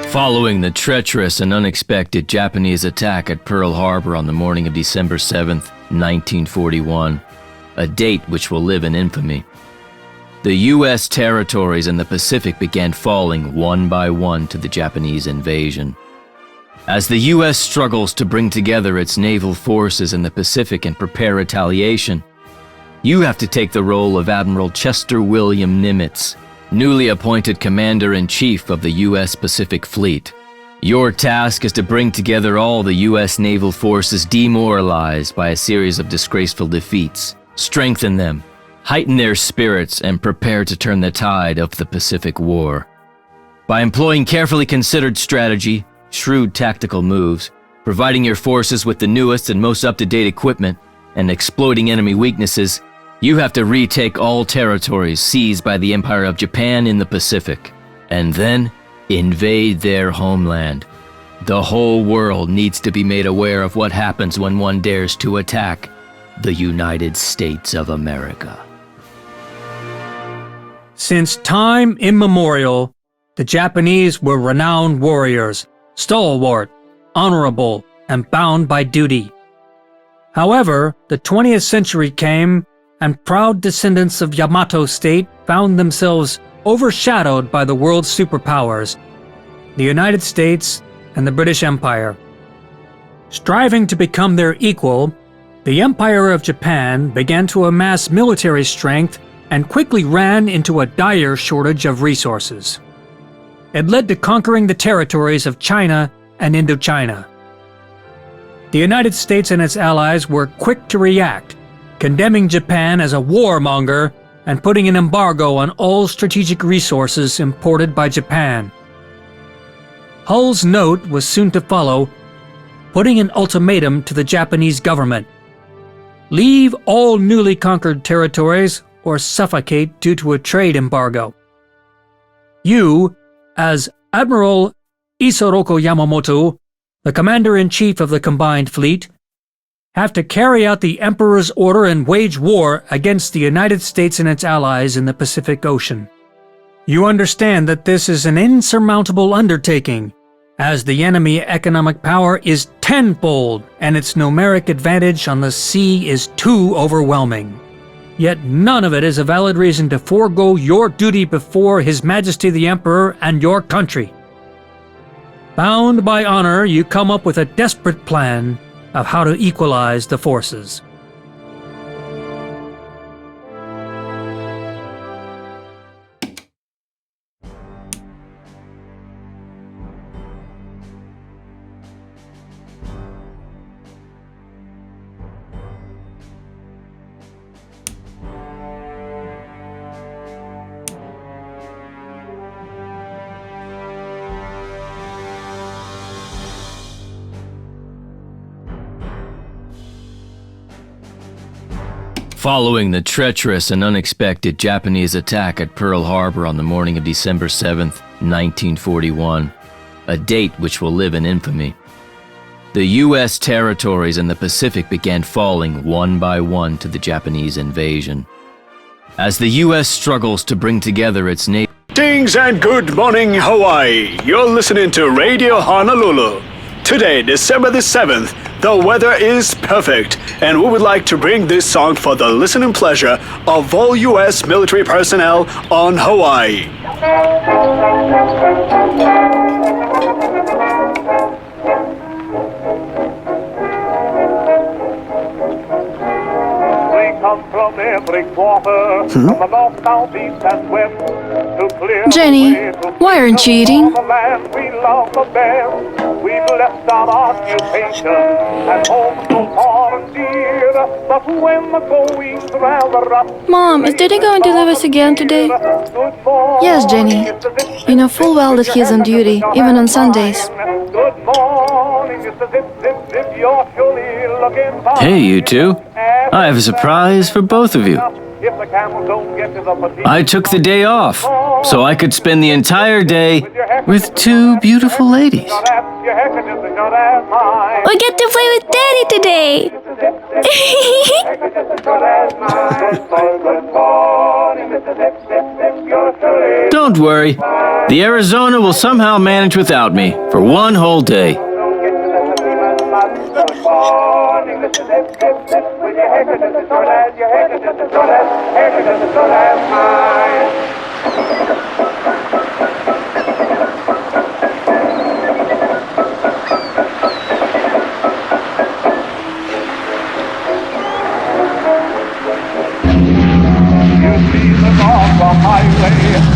Following the treacherous and unexpected Japanese attack at Pearl Harbor on the morning of December 7th, 1941, a date which will live in infamy, the U.S. territories in the Pacific began falling one by one to the Japanese invasion. As the U.S. struggles to bring together its naval forces in the Pacific and prepare retaliation, you have to take the role of Admiral Chester William Nimitz, newly appointed Commander-in-Chief of the U.S. Pacific Fleet. Your task is to bring together all the U.S. naval forces demoralized by a series of disgraceful defeats, strengthen them, heighten their spirits, and prepare to turn the tide of the Pacific War. By employing carefully considered strategy, shrewd tactical moves, providing your forces with the newest and most up-to-date equipment, and exploiting enemy weaknesses, you have to retake all territories seized by the Empire of Japan in the Pacific, and then invade their homeland. The whole world needs to be made aware of what happens when one dares to attack the United States of America. Since time immemorial, the Japanese were renowned warriors, stalwart, honorable, and bound by duty. However, the 20th century came, and proud descendants of Yamato State found themselves overshadowed by the world's superpowers, the United States and the British Empire. Striving to become their equal, the Empire of Japan began to amass military strength and quickly ran into a dire shortage of resources. It led to conquering the territories of China and Indochina. The United States and its allies were quick to react, condemning Japan as a warmonger and putting an embargo on all strategic resources imported by Japan. Hull's note was soon to follow, putting an ultimatum to the Japanese government: leave all newly conquered territories or suffocate due to a trade embargo. You, as Admiral Isoroku Yamamoto, the Commander-in-Chief of the Combined Fleet, have to carry out the Emperor's order and wage war against the United States and its allies in the Pacific Ocean. You understand that this is an insurmountable undertaking, as the enemy economic power is tenfold and its numeric advantage on the sea is too overwhelming. Yet none of it is a valid reason to forego your duty before His Majesty the Emperor and your country. Bound by honor, you come up with a desperate plan of how to equalize the forces. Following the treacherous and unexpected Japanese attack at Pearl Harbor on the morning of December 7th, 1941, a date which will live in infamy, the U.S. territories in the Pacific began falling one by one to the Japanese invasion. As the U.S. struggles to bring together its nation. Greetings and good morning, Hawaii. You're listening to Radio Honolulu. Today, December the 7th, the weather is perfect, and we would like to bring this song for the listening pleasure of all U.S. military personnel on Hawaii. Come from every quarter, from the north, south, east, and west, to clear Jenny, why aren't you eating? the land we love the best. We've left our occupation and home so far and dear, but when the going's rather rough, Mom, is Daddy going to leave us again today? Yes, Jenny. You know full well that he's on duty, even on Sundays. Good morning, Mr. Zip, zip, zip, you're surely looking fine. Hey, you two. I have a surprise for both of you. If the camels don't get to the petite, I took the day off, so I could spend the entire day with two beautiful ladies. your heck is not as high. We get to play with Daddy today! Don't worry, The Arizona will somehow manage without me for one whole day.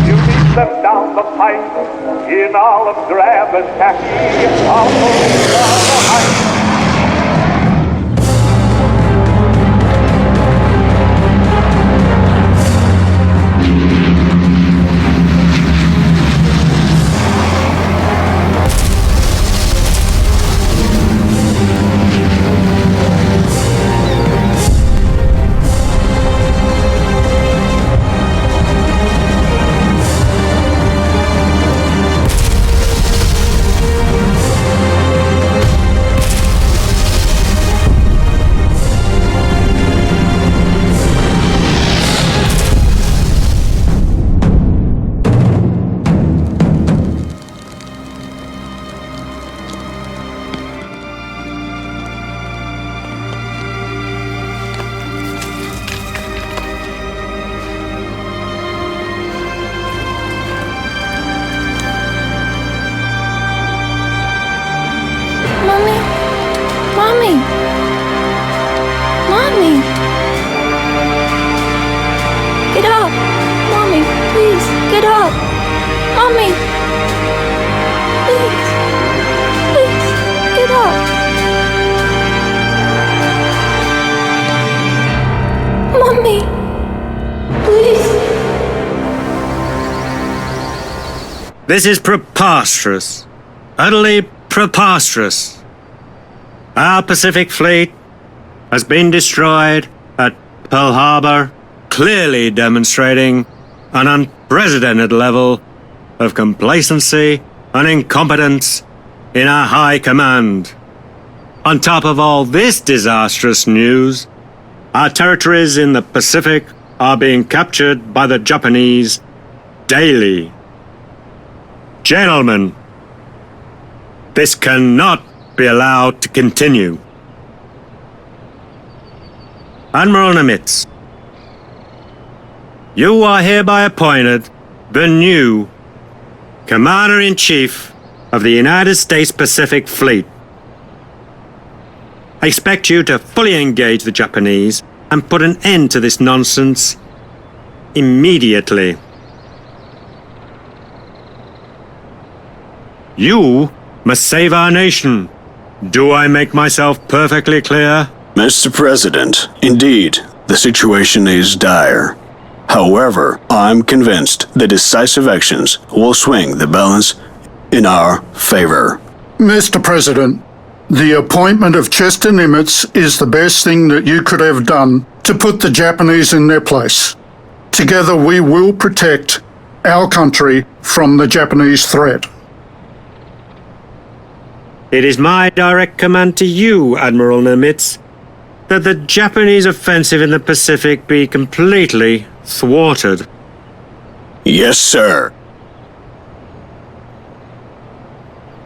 You meet them down the pike in olive drab and khaki, all down the heights. Mommy! Mommy! Get up! Mommy, please, get up! Mommy! Please! Please, get up! Mommy! Please! This is preposterous. Utterly preposterous. Our Pacific Fleet has been destroyed at Pearl Harbor, clearly demonstrating an unprecedented level of complacency and incompetence in our high command. On top of all this disastrous news, our territories in the Pacific are being captured by the Japanese daily. Gentlemen, this cannot be allowed to continue. Admiral Nimitz, you are hereby appointed the new Commander-in-Chief of the United States Pacific Fleet. I expect you to fully engage the Japanese and put an end to this nonsense immediately. You must save our nation. Do I make myself perfectly clear? Mr. President, indeed, the situation is dire. However, I'm convinced that decisive actions will swing the balance in our favor. Mr. President, the appointment of Chester Nimitz is the best thing that you could have done to put the Japanese in their place. Together we will protect our country from the Japanese threat. It is my direct command to you, Admiral Nimitz, that the Japanese offensive in the Pacific be completely thwarted. Yes, sir.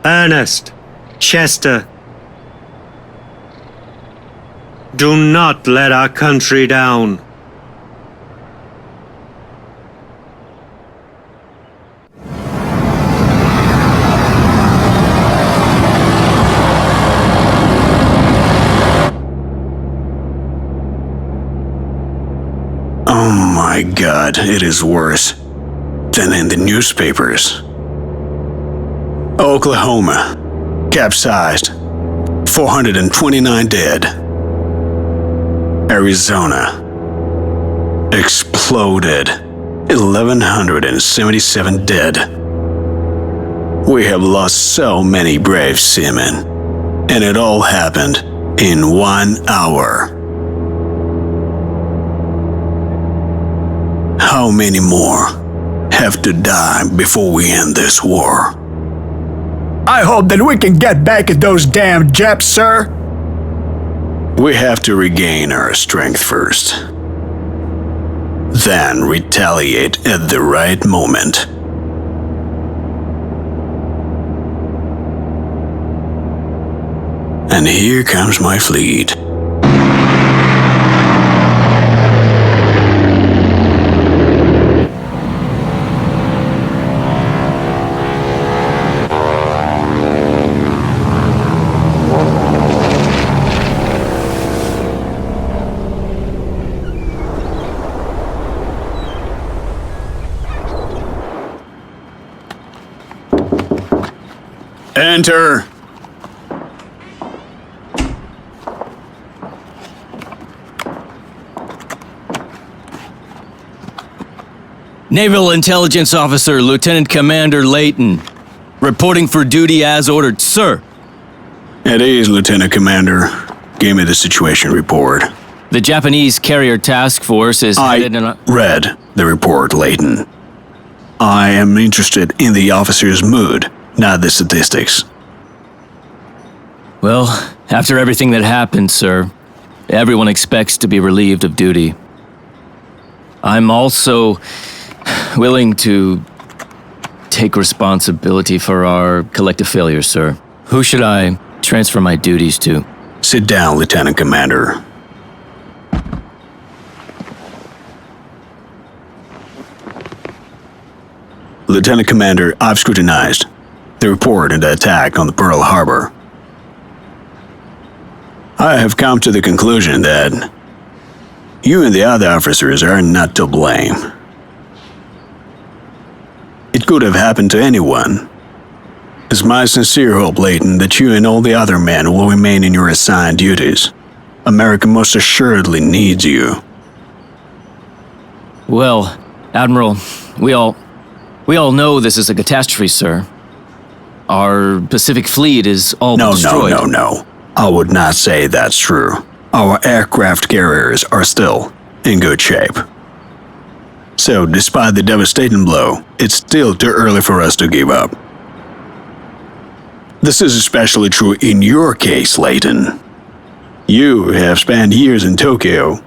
Ernest, Chester, do not let our country down. Oh my God, it is worse than in the newspapers. Oklahoma, capsized, 429 dead. Arizona, exploded, 1,177 dead. We have lost so many brave seamen, and it all happened in 1 hour. How many more have to die before we end this war? I hope that we can get back at those damn Japs, sir. We have to regain our strength first, then retaliate at the right moment. And here comes my fleet. Enter. Naval Intelligence Officer Lieutenant Commander Layton, reporting for duty as ordered, sir. At ease, Lieutenant Commander. Give me the situation report. The Japanese carrier task force is headed in a... read the report, Layton. I am interested in the officer's mood, not the statistics. Well, after everything that happened, sir, everyone expects to be relieved of duty. I'm also willing to take responsibility for our collective failure, sir. Who should I transfer my duties to? Sit down, Lieutenant Commander. Lieutenant Commander, I've scrutinized the report and the attack on the Pearl Harbor. I have come to the conclusion that you and the other officers are not to blame. It could have happened to anyone. It's my sincere hope, Layton, that you and all the other men will remain in your assigned duties. America most assuredly needs you. Well, Admiral, we all know this is a catastrophe, sir. Our Pacific Fleet is all but destroyed. No. I would not say that's true. Our aircraft carriers are still in good shape. So, despite the devastating blow, it's still too early for us to give up. This is especially true in your case, Layton. You have spent years in Tokyo,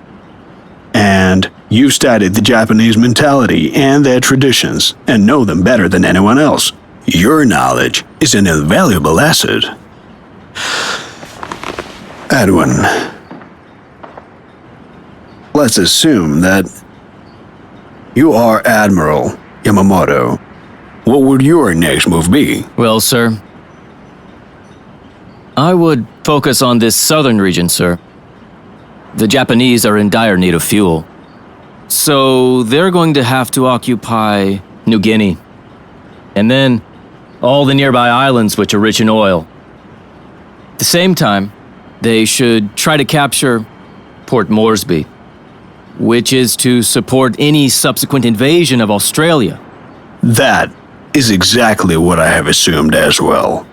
and you studied the Japanese mentality and their traditions and know them better than anyone else. Your knowledge is an invaluable asset. Edwin, let's assume that you are Admiral Yamamoto. What would your next move be? Well, sir, I would focus on this southern region, sir. The Japanese are in dire need of fuel. So they're going to have to occupy New Guinea. And then all the nearby islands which are rich in oil. At the same time, they should try to capture Port Moresby, which is to support any subsequent invasion of Australia. That is exactly what I have assumed as well.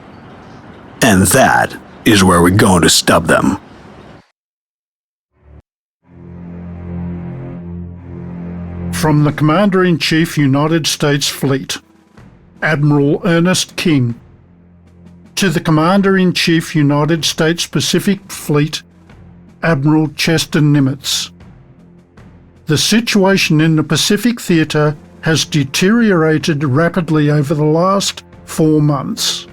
And that is where we're going to stop them. From the Commander-in-Chief, United States Fleet, Admiral Ernest King, to the Commander-in-Chief, United States Pacific Fleet, Admiral Chester Nimitz. The situation in the Pacific Theatre has deteriorated rapidly over the last 4 months.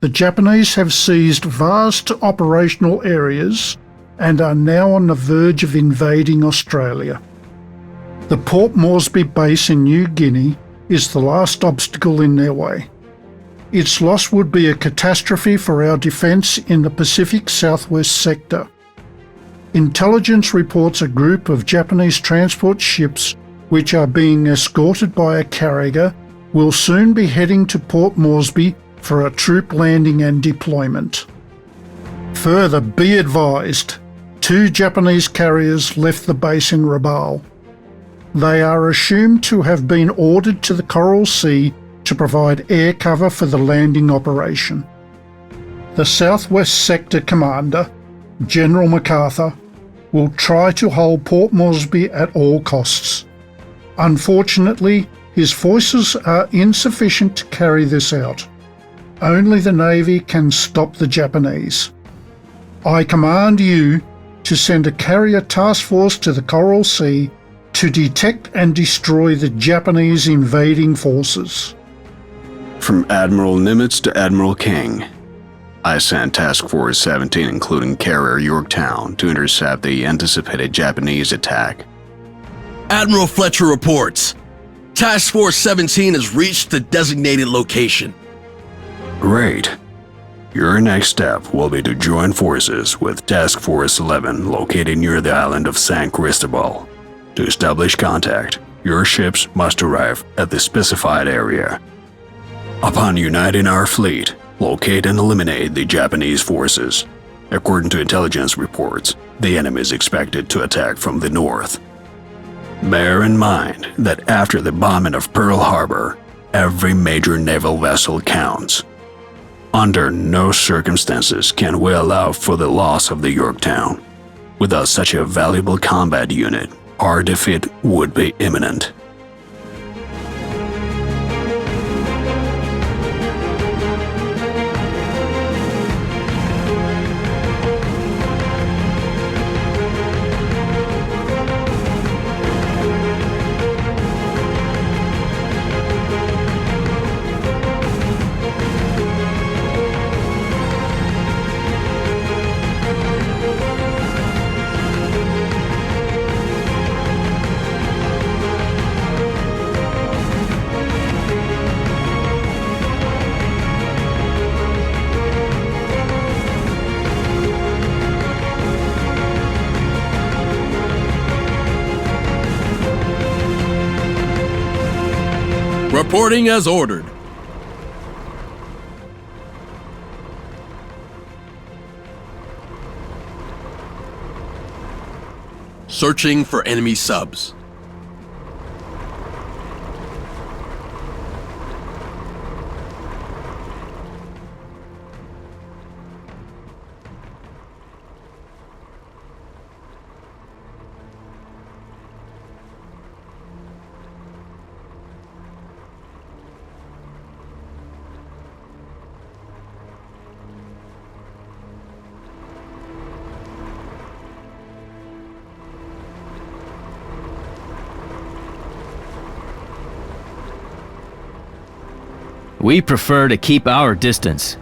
The Japanese have seized vast operational areas and are now on the verge of invading Australia. The Port Moresby base in New Guinea is the last obstacle in their way. Its loss would be a catastrophe for our defence in the Pacific Southwest sector. Intelligence reports a group of Japanese transport ships which are being escorted by a carrier will soon be heading to Port Moresby for a troop landing and deployment. Further, be advised, 2 Japanese carriers left the base in Rabaul. They are assumed to have been ordered to the Coral Sea to provide air cover for the landing operation. The Southwest Sector Commander, General MacArthur, will try to hold Port Moresby at all costs. Unfortunately, his forces are insufficient to carry this out. Only the Navy can stop the Japanese. I command you to send a carrier task force to the Coral Sea to detect and destroy the Japanese invading forces. From Admiral Nimitz to Admiral King, I sent Task Force 17, including Carrier Yorktown, to intercept the anticipated Japanese attack. Admiral Fletcher reports. Task Force 17 has reached the designated location. Great. Your next step will be to join forces with Task Force 11 located near the island of San Cristobal. To establish contact, your ships must arrive at the specified area. Upon uniting our fleet, locate and eliminate the Japanese forces. According to intelligence reports, the enemy is expected to attack from the north. Bear in mind that after the bombing of Pearl Harbor, every major naval vessel counts. Under no circumstances can we allow for the loss of the Yorktown. Without such a valuable combat unit, our defeat would be imminent. Reporting as ordered. Searching for enemy subs. We prefer to keep our distance.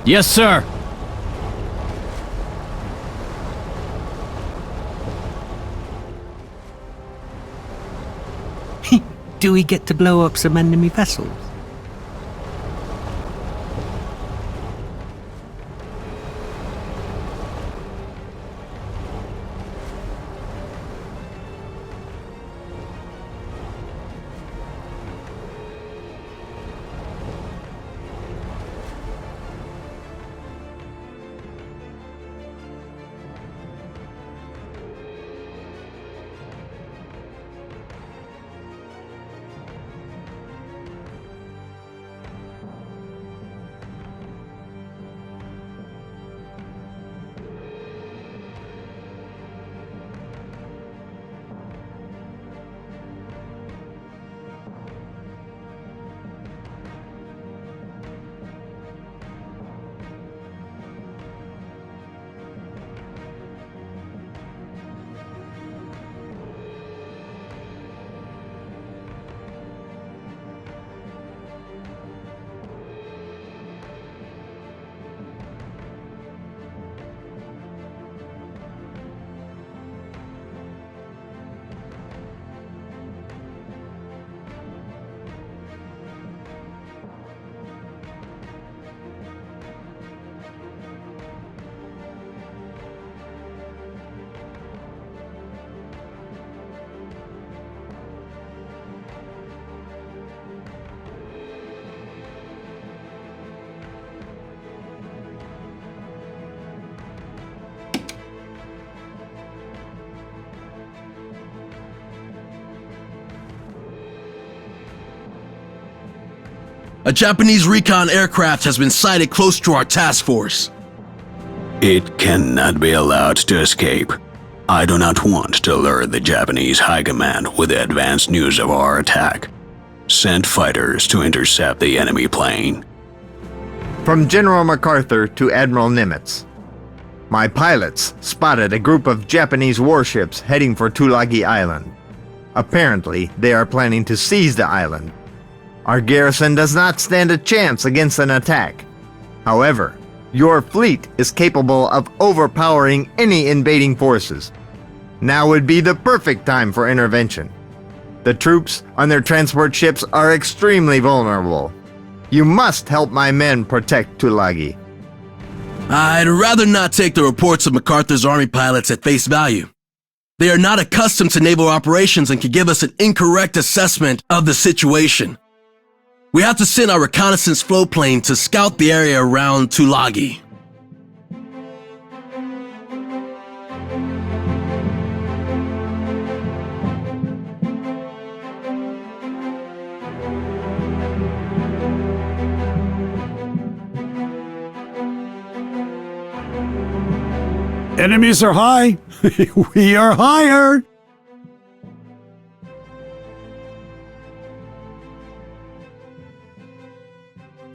Yes, sir. Do we get to blow up some enemy vessels? A Japanese recon aircraft has been sighted close to our task force. It cannot be allowed to escape. I do not want to alert the Japanese High Command with the advance news of our attack. Send fighters to intercept the enemy plane. From General MacArthur to Admiral Nimitz. My pilots spotted a group of Japanese warships heading for Tulagi Island. Apparently, they are planning to seize the island. Our garrison does not stand a chance against an attack. However, your fleet is capable of overpowering any invading forces. Now would be the perfect time for intervention. The troops on their transport ships are extremely vulnerable. You must help my men protect Tulagi. I'd rather not take the reports of MacArthur's army pilots at face value. They are not accustomed to naval operations and can give us an incorrect assessment of the situation. We have to send our reconnaissance float plane to scout the area around Tulagi. Enemies are high. We are higher.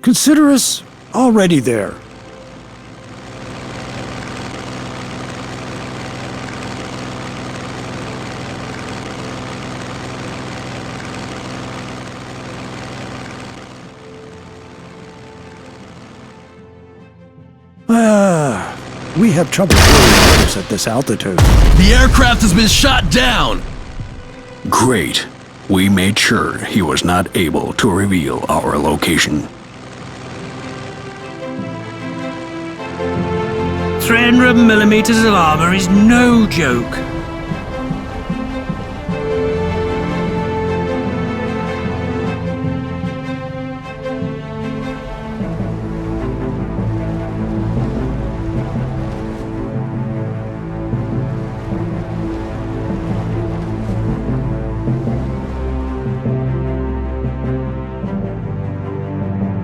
Consider us already there. We have trouble hearing orders at this altitude. The aircraft has been shot down! Great. We made sure he was not able to reveal our location. 300 millimeters of armor is no joke.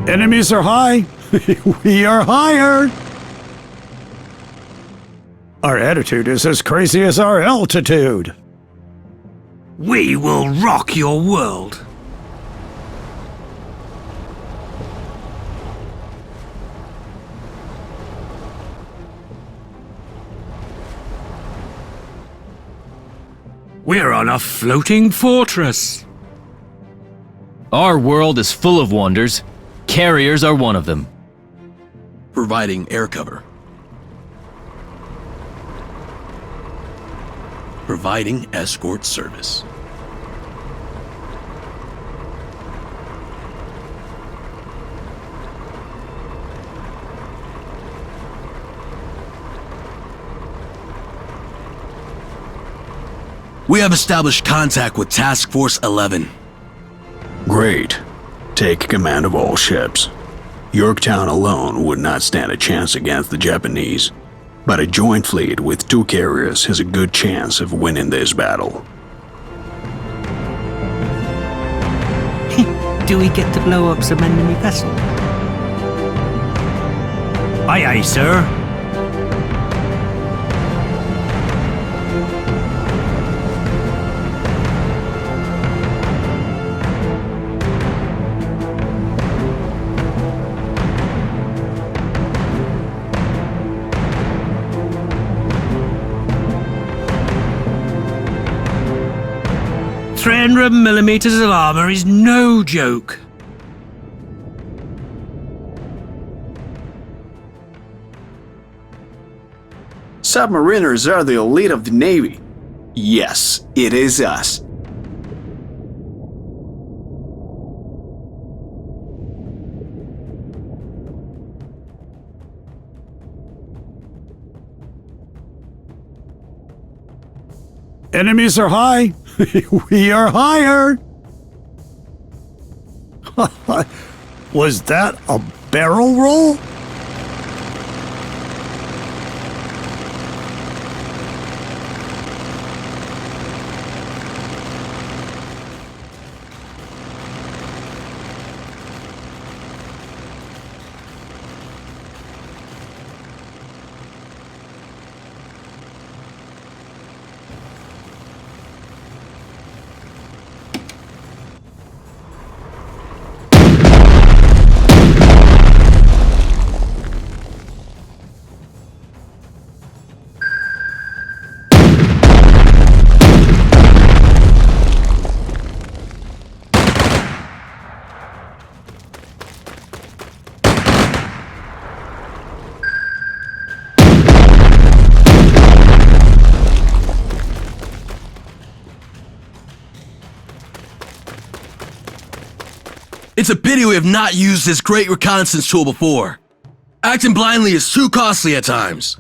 Enemies are high. We are higher. Our attitude is as crazy as our altitude. We will rock your world. We're on a floating fortress. Our world is full of wonders. Carriers are one of them. Providing air cover. Providing escort service. We have established contact with Task Force 11. Great. Take command of all ships. Yorktown alone would not stand a chance against the Japanese, but a joint fleet with 2 carriers has a good chance of winning this battle. Do we get to blow up some enemy vessel? Aye, aye, sir. millimeters of armor is no joke. Submariners are the elite of the Navy. Yes, it is us. Enemies are high. We are higher. Was that a barrel roll? It's a pity we have not used this great reconnaissance tool before. Acting blindly is too costly at times.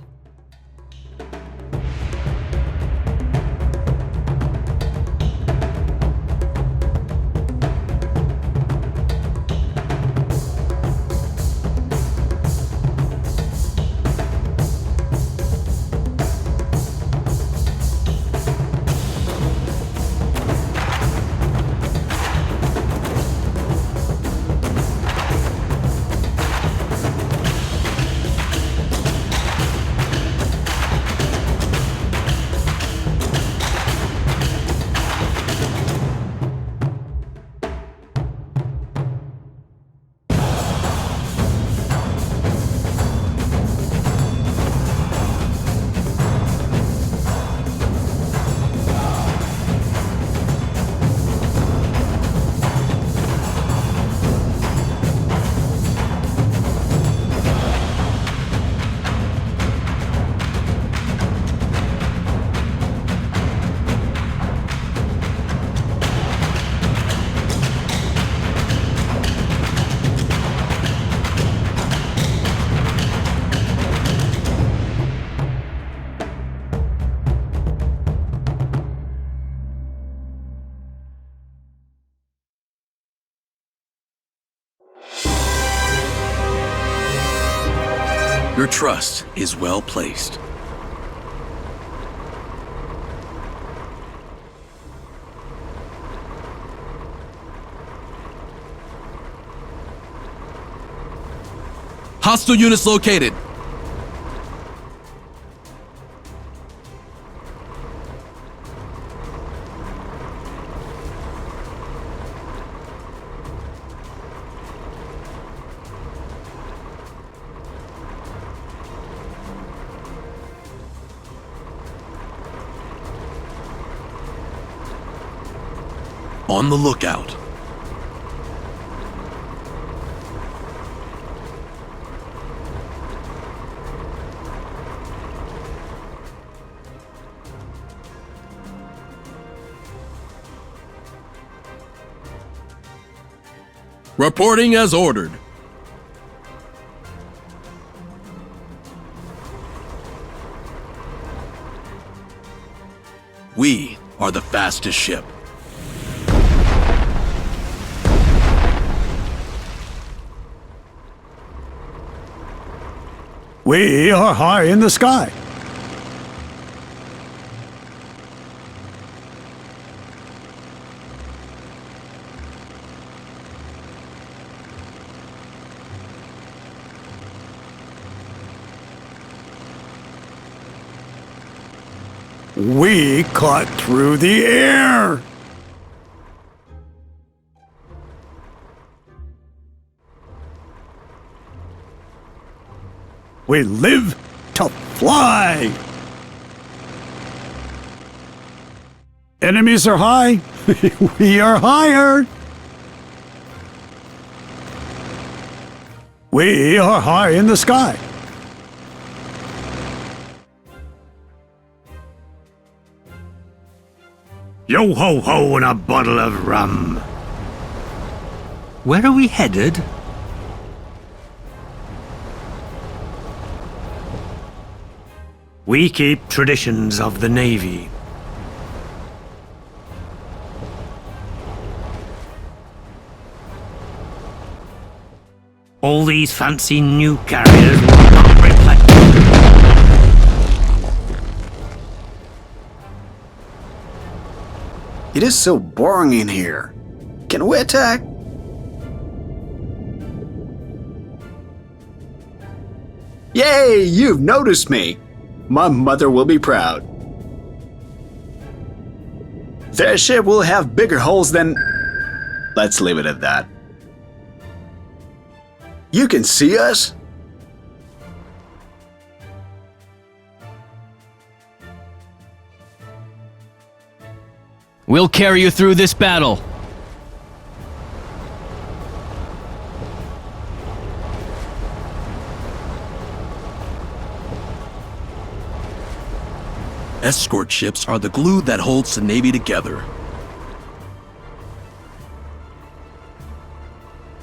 Your trust is well placed. Hostile units located. On the lookout. Reporting as ordered. We are the fastest ship. We are high in the sky. We cut through the air. We live to fly. Enemies are high. We are higher. We are high in the sky. Yo ho ho and a bottle of rum. Where are we headed? We keep traditions of the Navy. All these fancy new carriers will not reflect. It is so boring in here. Can we attack? Yay! You've noticed me! My mother will be proud. Their ship will have bigger holes than... Let's leave it at that. You can see us? We'll carry you through this battle. Escort ships are the glue that holds the Navy together.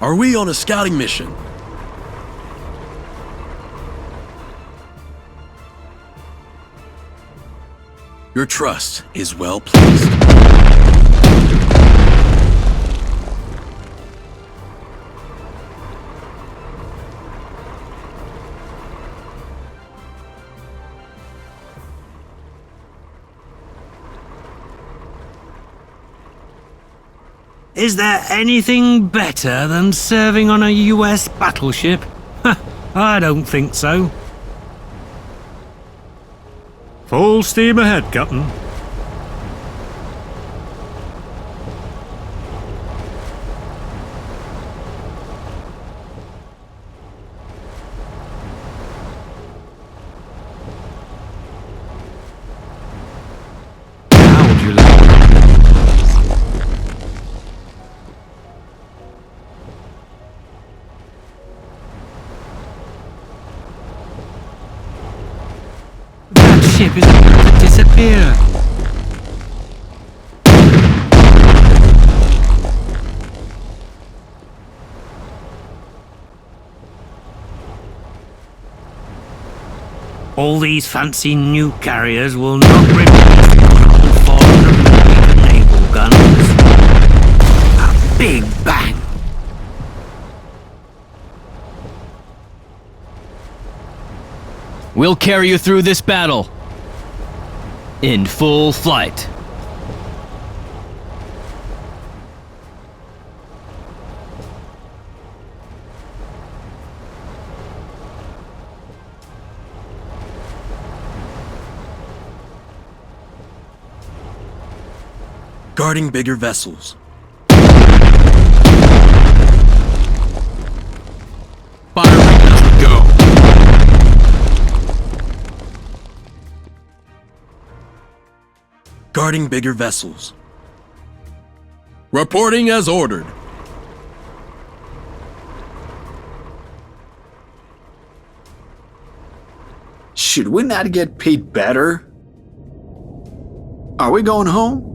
Are we on a scouting mission? Your trust is well placed. Is there anything better than serving on a US battleship? I don't think so. Full steam ahead, Captain. How would you like? That ship is about to disappear. All these fancy new carriers will not replace 400mm naval guns. A big bang. We'll carry you through this battle. In full flight. Guarding bigger vessels. Firing as we go. Guarding bigger vessels. Reporting as ordered. Should we not get paid better? Are we going home?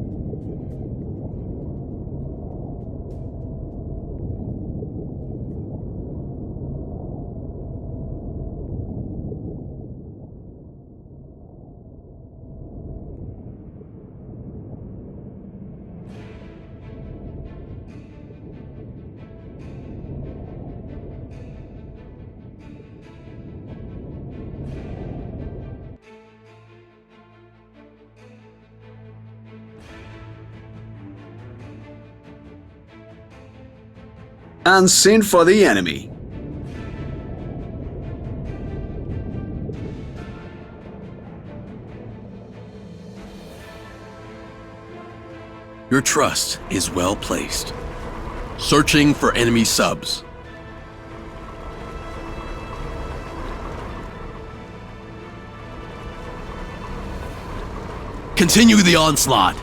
And send for the enemy. Your trust is well placed. Searching for enemy subs. Continue the onslaught.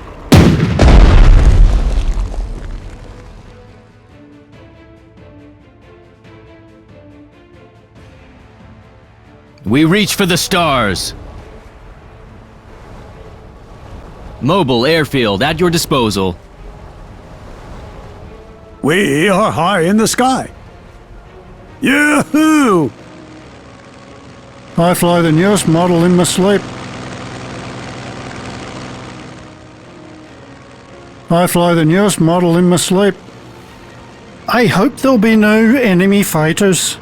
We reach for the stars. Mobile airfield at your disposal. We are high in the sky. Yoo-hoo! I fly the newest model in my sleep. I fly the newest model in my sleep. I hope there'll be no enemy fighters.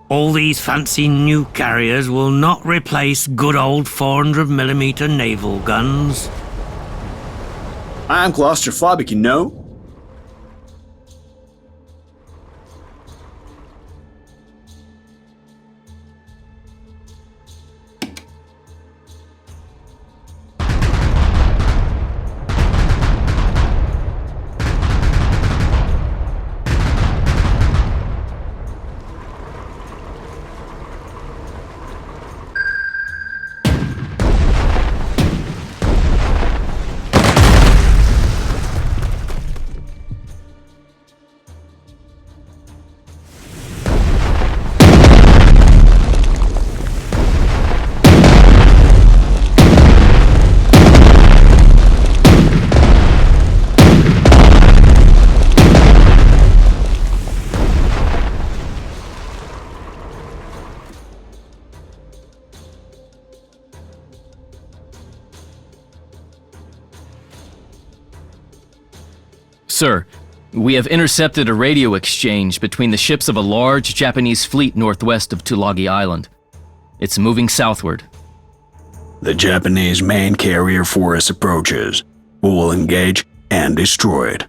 All these fancy new carriers will not replace good old 400mm naval guns. I'm claustrophobic, you know? Sir, we have intercepted a radio exchange between the ships of a large Japanese fleet northwest of Tulagi Island. It's moving southward. The Japanese main carrier force approaches. We will engage and destroy it.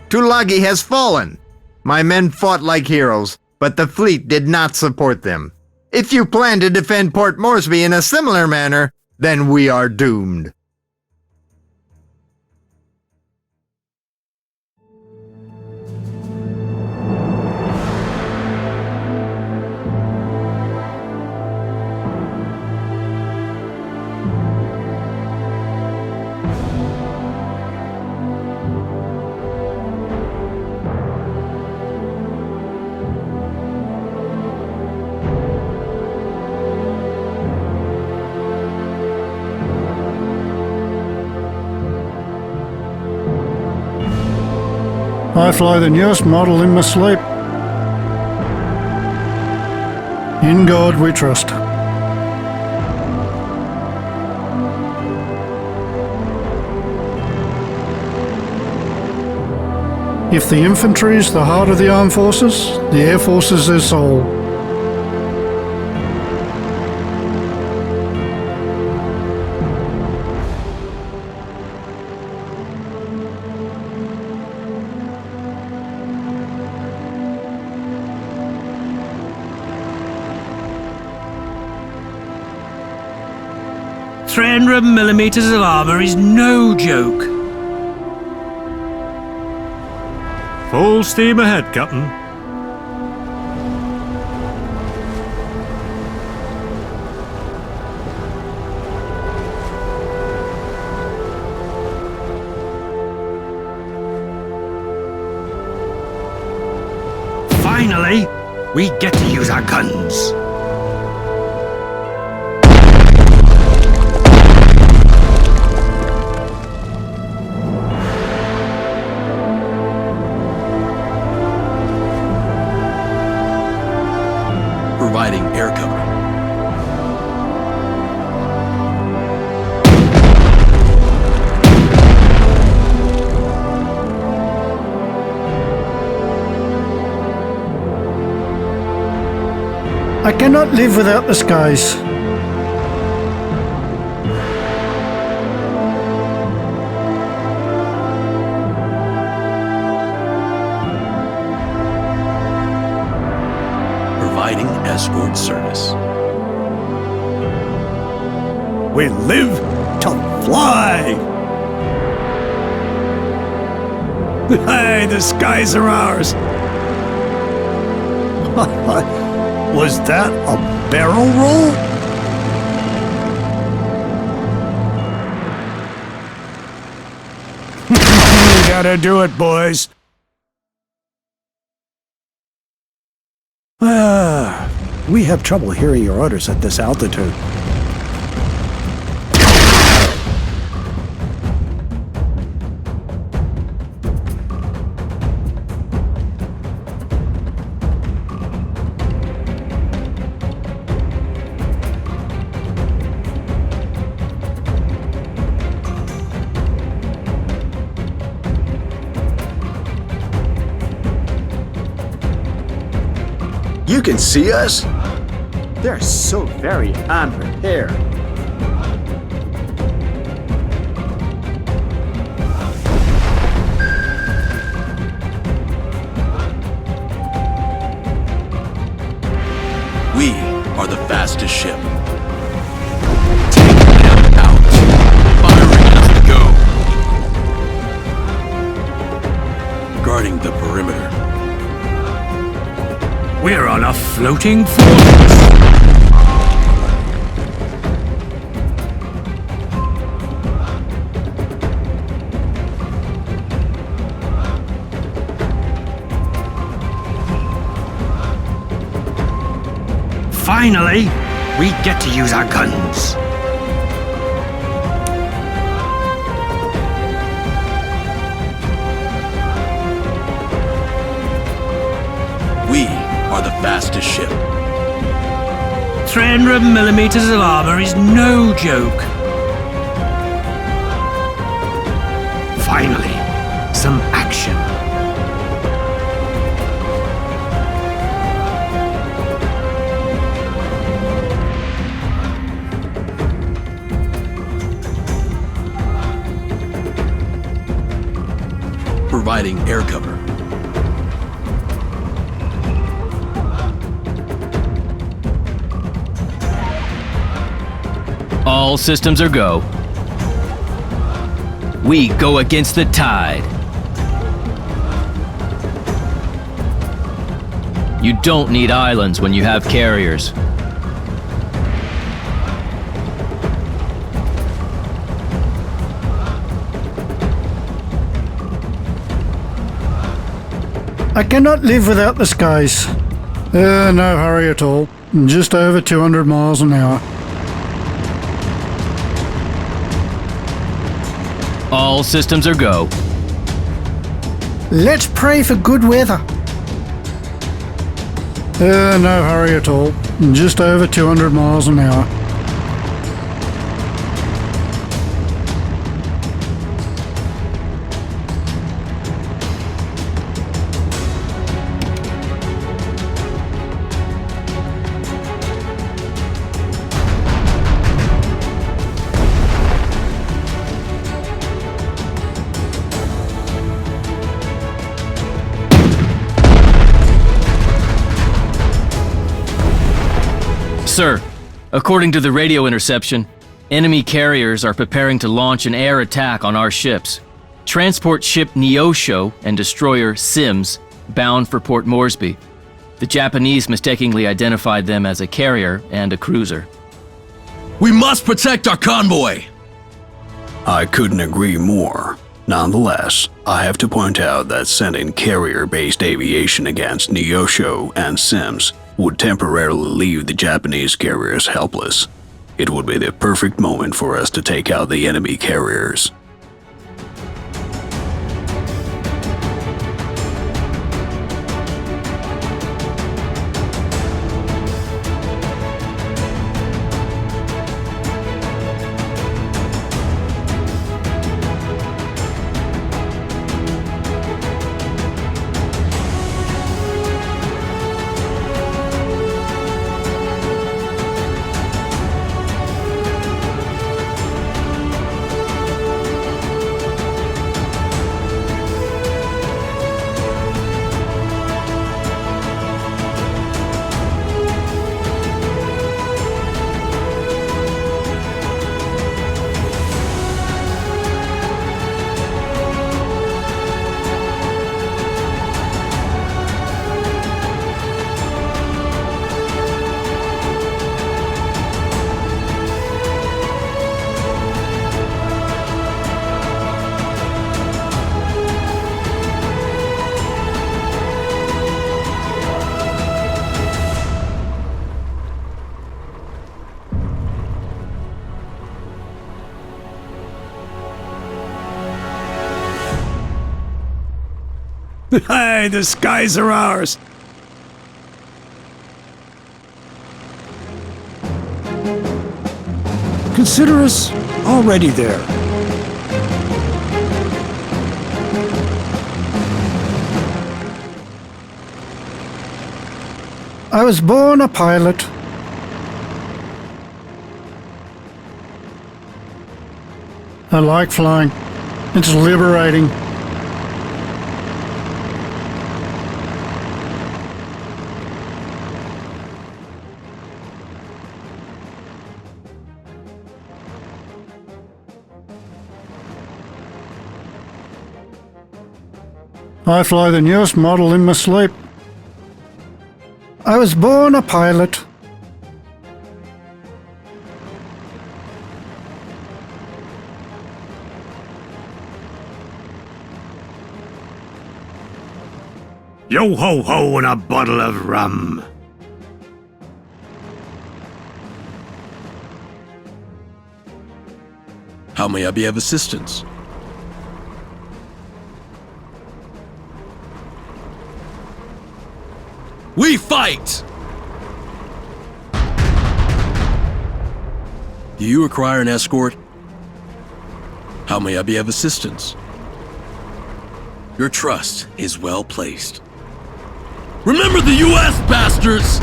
Tulagi has fallen. My men fought like heroes, but the fleet did not support them. If you plan to defend Port Moresby in a similar manner, then we are doomed. I fly the newest model in my sleep. In God we trust. If the infantry is the heart of the armed forces, the air force is their soul. $300mm of armor is no joke. Full steam ahead, Captain. Finally, we get to use our guns. Providing air cover. I cannot live without the skies. Providing escort service. We live to fly! Hey, the skies are ours! Was that a barrel roll? We gotta do it, boys. We have trouble hearing your orders at this altitude. You can see us? They're so very unprepared. floating fortress. Finally, we get to use our guns. We are the fastest ship. 300 millimeters of armor is no joke. Finally, some action. Providing air cover. All systems are go. We go against the tide. You don't need islands when you have carriers. I cannot live without the skies. No hurry at all. Just over 200 miles an hour. All systems are go. Let's pray for good weather. No hurry at all. Just over 200 miles an hour. Sir, according to the radio interception, enemy carriers are preparing to launch an air attack on our ships. Transport ship Neosho and destroyer Sims bound for Port Moresby. The Japanese mistakenly identified them as a carrier and a cruiser. We must protect our convoy! I couldn't agree more. Nonetheless, I have to point out that sending carrier-based aviation against Neosho and Sims would temporarily leave the Japanese carriers helpless. It would be the perfect moment for us to take out the enemy carriers. Hey, the skies are ours. Consider us already there. I was born a pilot. I like flying. It's liberating. I fly the newest model in my sleep. I was born a pilot. Yo ho ho and a bottle of rum. How may I be of assistance? We fight! Do you require an escort? How may I be of assistance? Your trust is well placed. Remember the U.S., bastards!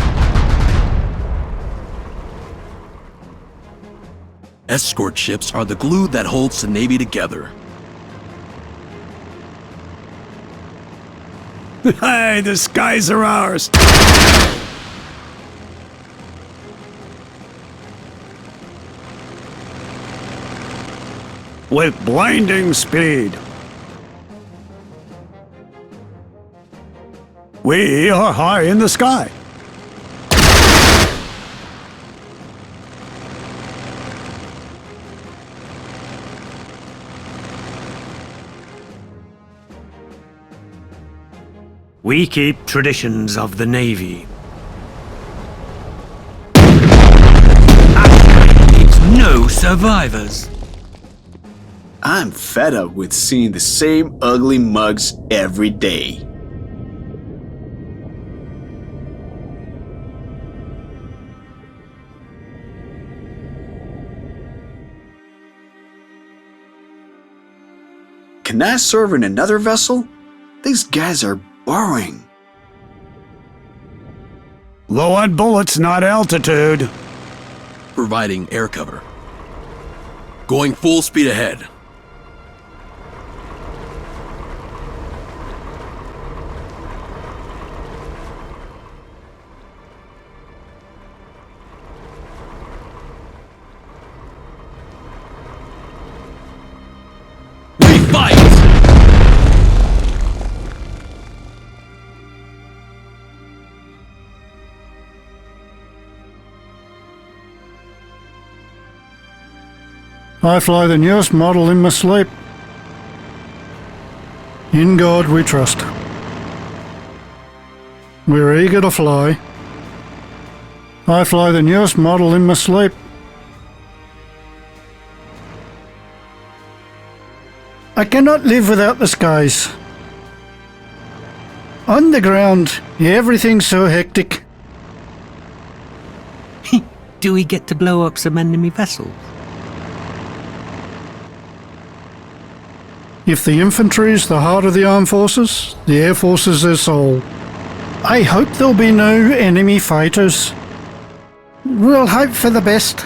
Escort ships are the glue that holds the Navy together. Hey, the skies are ours. With blinding speed. We are high in the sky. We keep traditions of the Navy. Needs no survivors. I'm fed up with seeing the same ugly mugs every day. Can I serve in another vessel? These guys are boring. Low on bullets, not altitude. Providing air cover. Going full speed ahead. We fight! I fly the newest model in my sleep. In God we trust. We're eager to fly. I fly the newest model in my sleep. I cannot live without the skies. On the ground, everything's so hectic. Do we get to blow up some enemy vessels? If the infantry is the heart of the armed forces, the air force is their soul. I hope there'll be no enemy fighters. We'll hope for the best.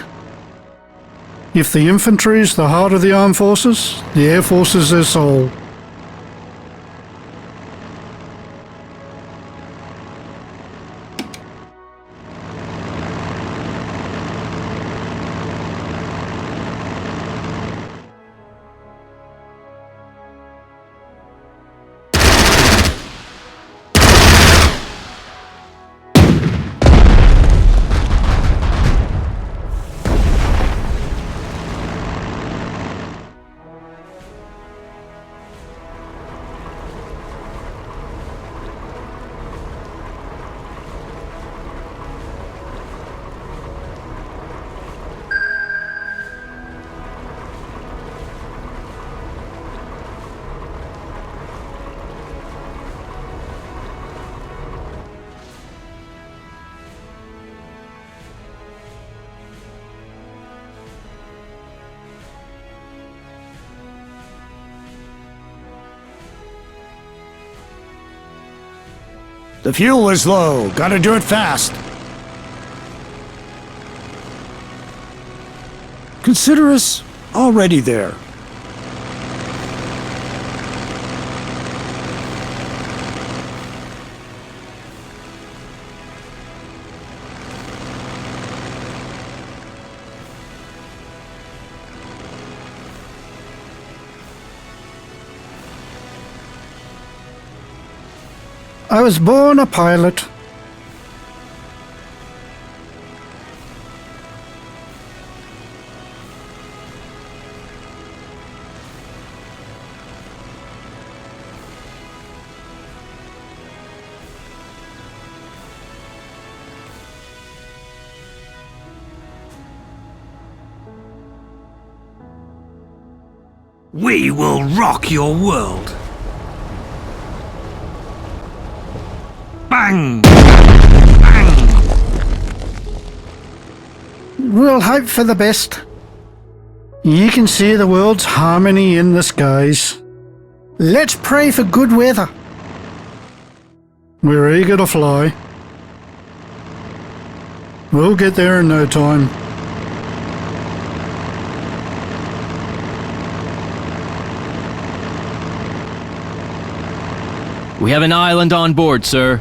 If the infantry is the heart of the armed forces, the air force is their soul. The fuel is low. Gotta do it fast. Consider us already there. I was born a pilot. We will rock your world. Bang! Bang! We'll hope for the best. You can see the world's harmony in the skies. Let's pray for good weather. We're eager to fly. We'll get there in no time. We have an island on board, sir.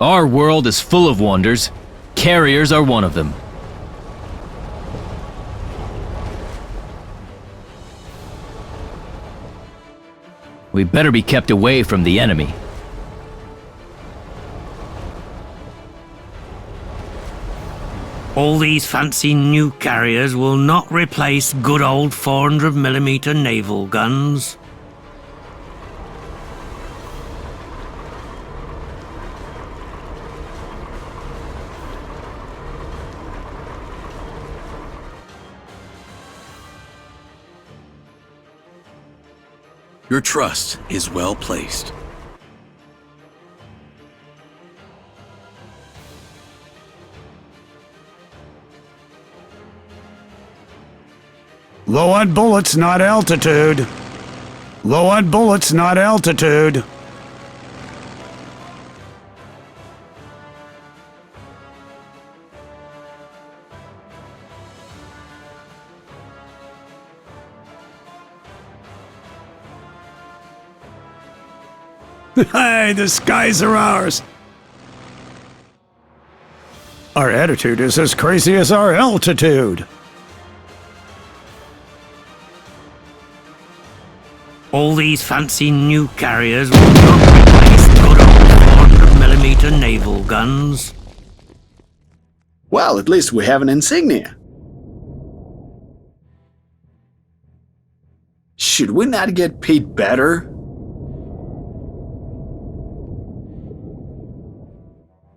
Our world is full of wonders. Carriers are one of them. We better be kept away from the enemy. All these fancy new carriers will not replace good old 400mm naval guns. Your trust is well placed. Low on bullets, not altitude. Low on bullets, not altitude. Hey, the skies are ours. Our attitude is as crazy as our altitude. All these fancy new carriers will not replace good old 400mm naval guns. Well, at least we have an insignia. Should we not get paid better?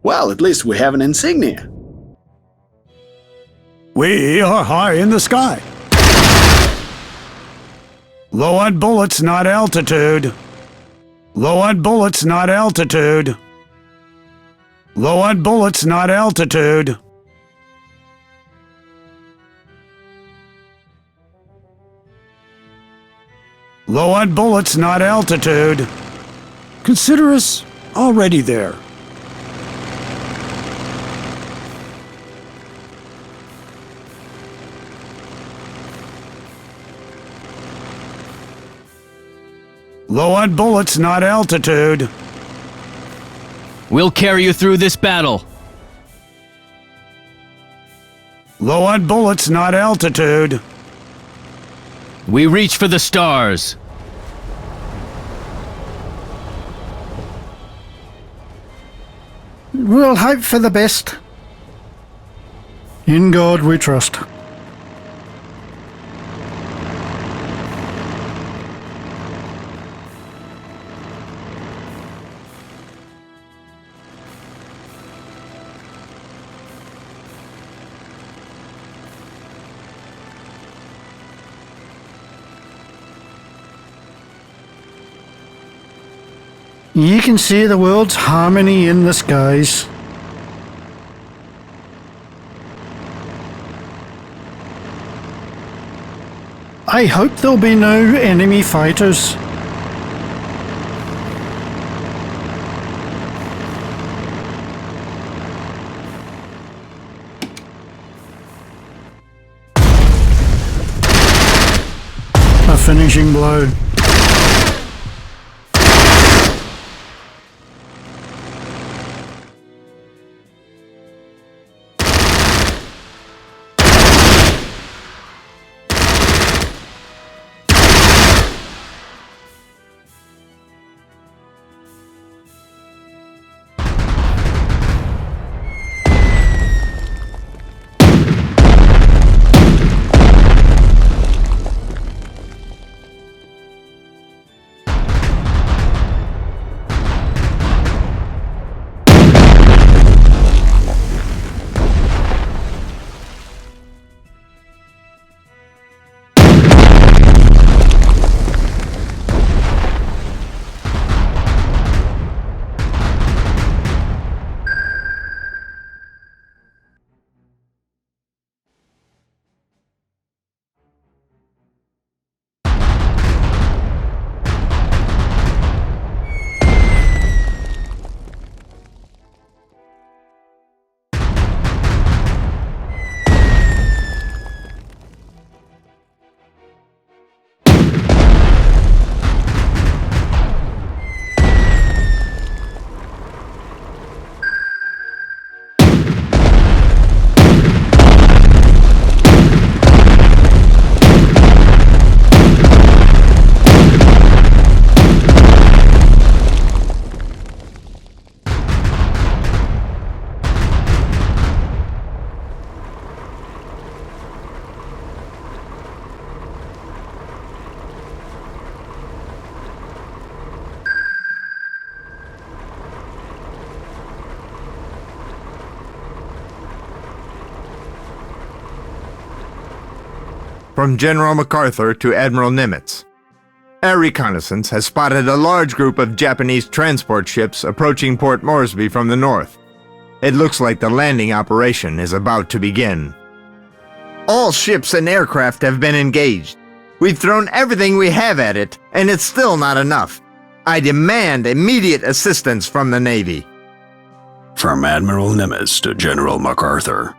Well, at least we have an insignia. We are high in the sky. Low on bullets, not altitude. Low on bullets, not altitude. Low on bullets, not altitude. Low on bullets, not altitude. Consider us already there. Low on bullets, not altitude. We'll carry you through this battle. Low on bullets, not altitude. We reach for the stars. We'll hope for the best. In God we trust. You can see the world's harmony in the skies. I hope there'll be no enemy fighters. A finishing blow. from General MacArthur to Admiral Nimitz. Air reconnaissance has spotted a large group of Japanese transport ships approaching Port Moresby from the north. It looks like the landing operation is about to begin. All ships and aircraft have been engaged. We've thrown everything we have at it, and it's still not enough. I demand immediate assistance from the Navy. From Admiral Nimitz to General MacArthur.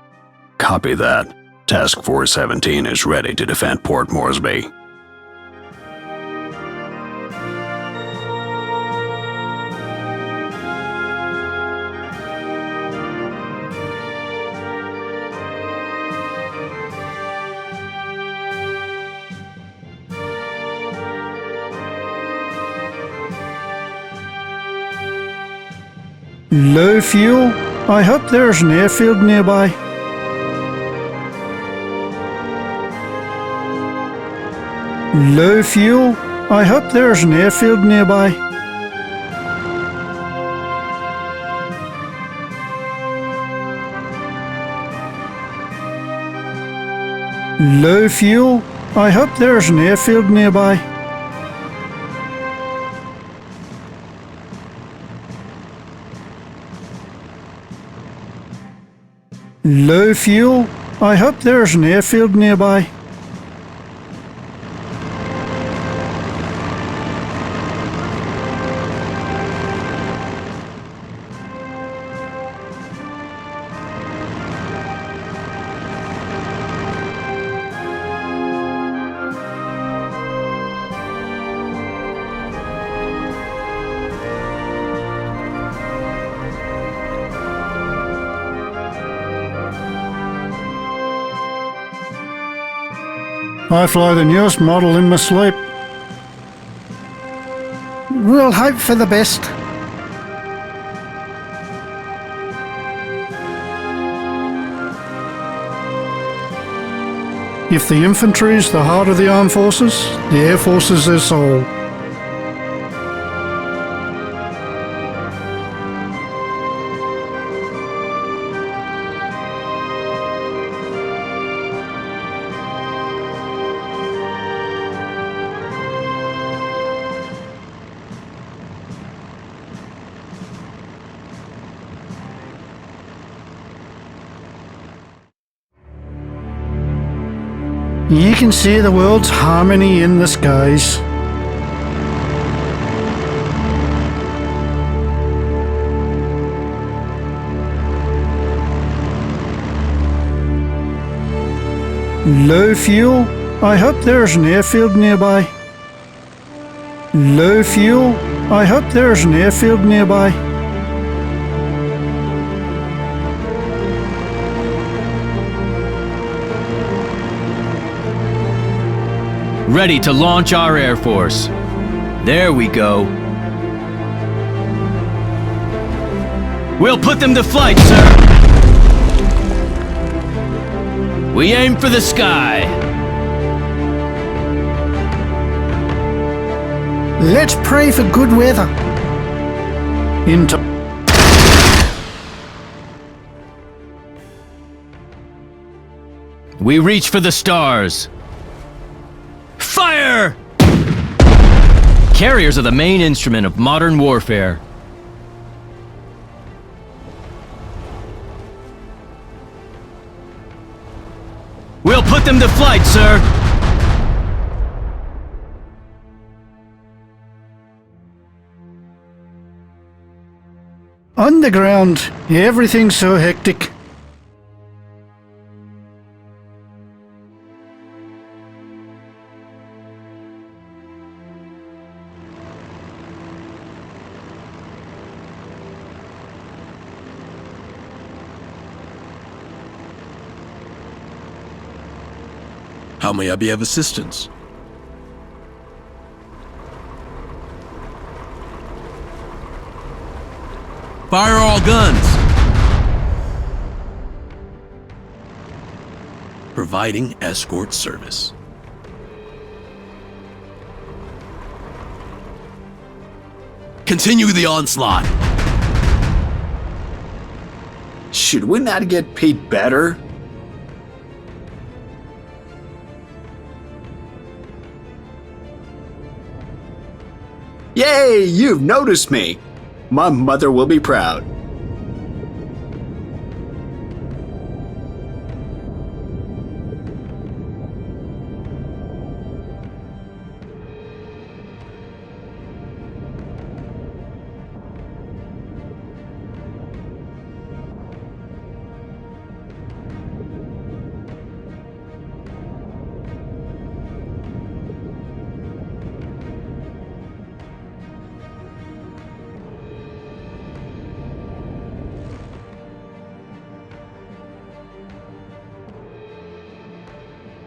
Copy that. Task Force 17 is ready to defend Port Moresby. Low fuel? I hope there's an airfield nearby. Low fuel? I hope there's an airfield nearby. Low fuel? I hope there's an airfield nearby. Low fuel? I hope there's an airfield nearby. I fly the newest model in my sleep. We'll hope for the best. If the infantry's the heart of the armed forces, the air force is their soul. You can see the world's harmony in the skies. Low fuel? I hope there's an airfield nearby. Low fuel? I hope there's an airfield nearby. Ready to launch our Air Force. There we go. We'll put them to flight, sir. We aim for the sky. Let's pray for good weather. We reach for the stars. Fire! Carriers are the main instrument of modern warfare. We'll put them to flight, sir! On the ground, everything's so hectic. How may I be of assistance? Fire all guns! Providing escort service. Continue the onslaught. Should we not get paid better? Yay, you've noticed me. My mother will be proud.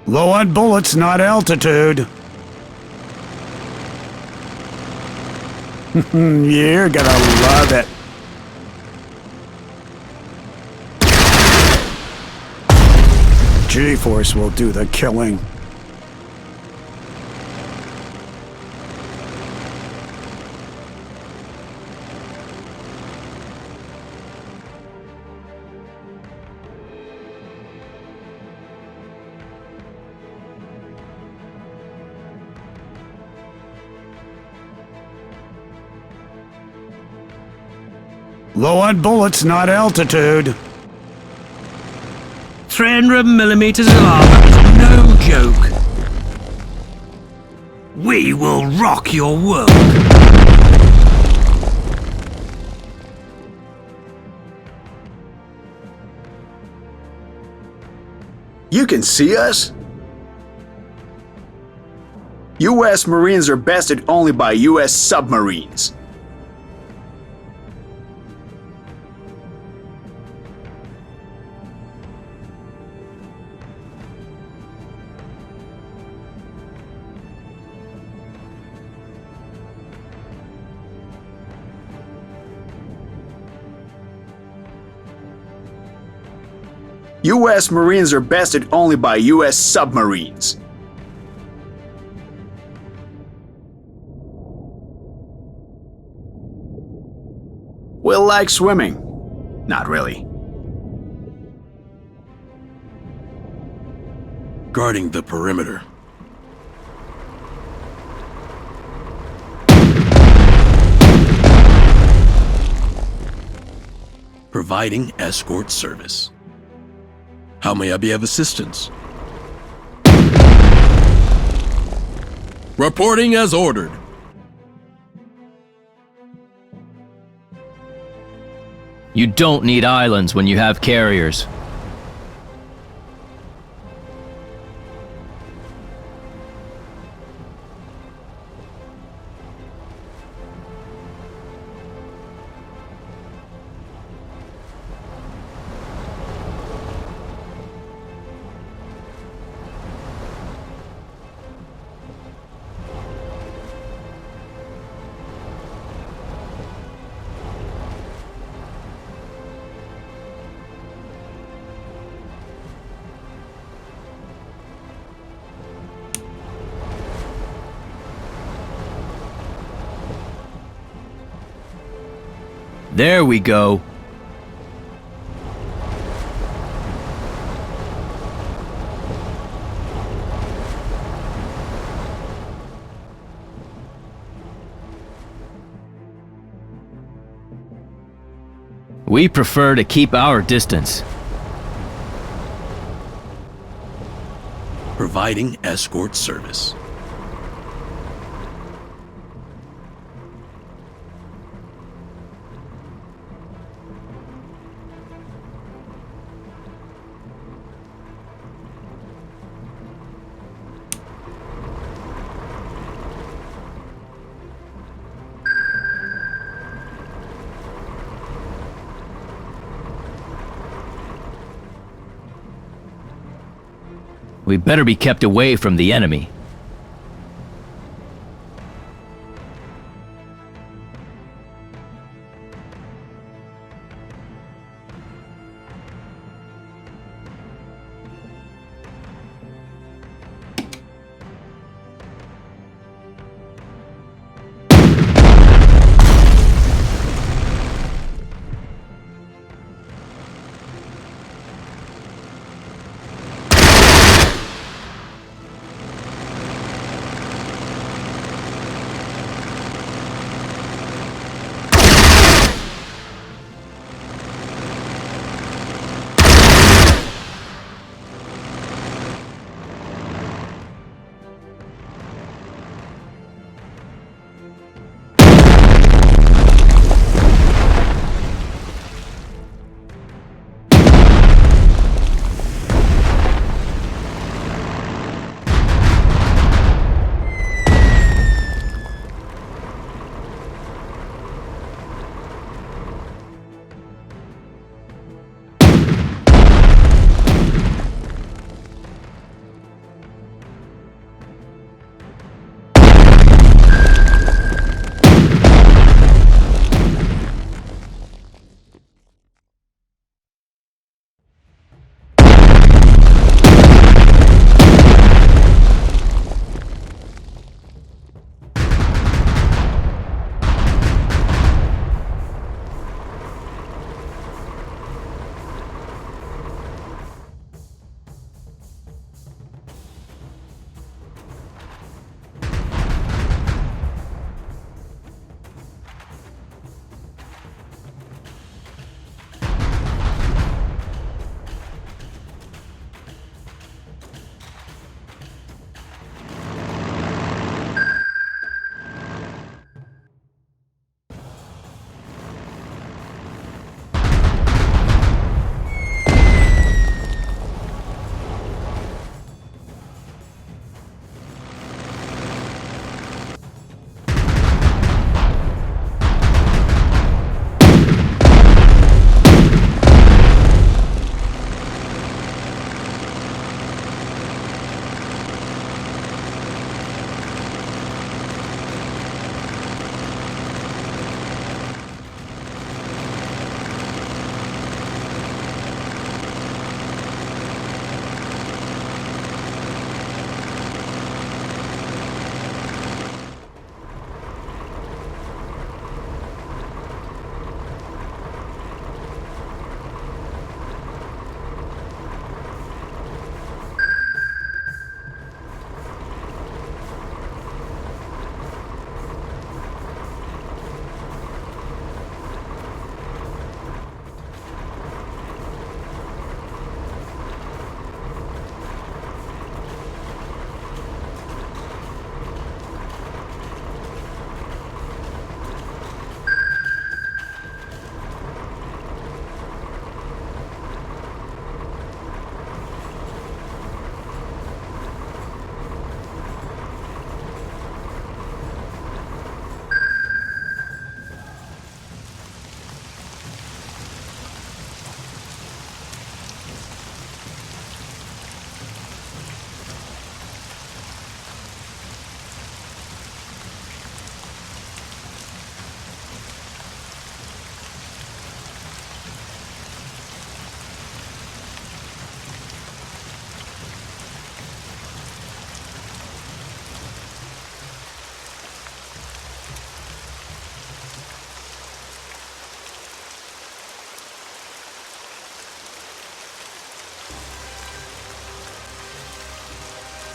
Low on bullets, not altitude. You're gonna love it. G-Force will do the killing. Low on bullets, not altitude. 300 millimeters of armor is no joke. We will rock your world. You can see us? U.S. Marines are bested only by U.S. submarines. U.S. Marines are bested only by U.S. submarines. Will like swimming. Not really. Guarding the perimeter. Providing escort service. How may I be of assistance? Reporting as ordered. You don't need islands when you have carriers. There we go. We prefer to keep our distance. Providing escort service. We better be kept away from the enemy.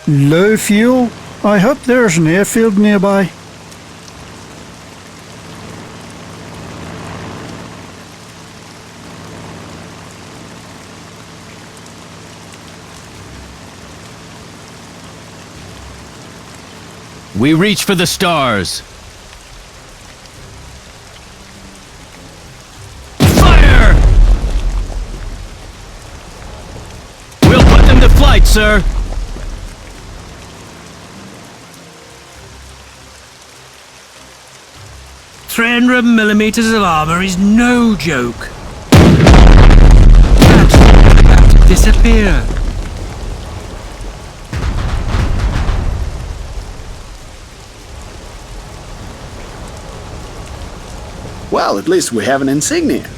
Low fuel? I hope there's an airfield nearby. We reach for the stars. Fire! We'll put them to flight, sir. 300 millimeters of armor is no joke. That's about to disappear. Well, at least we have an insignia.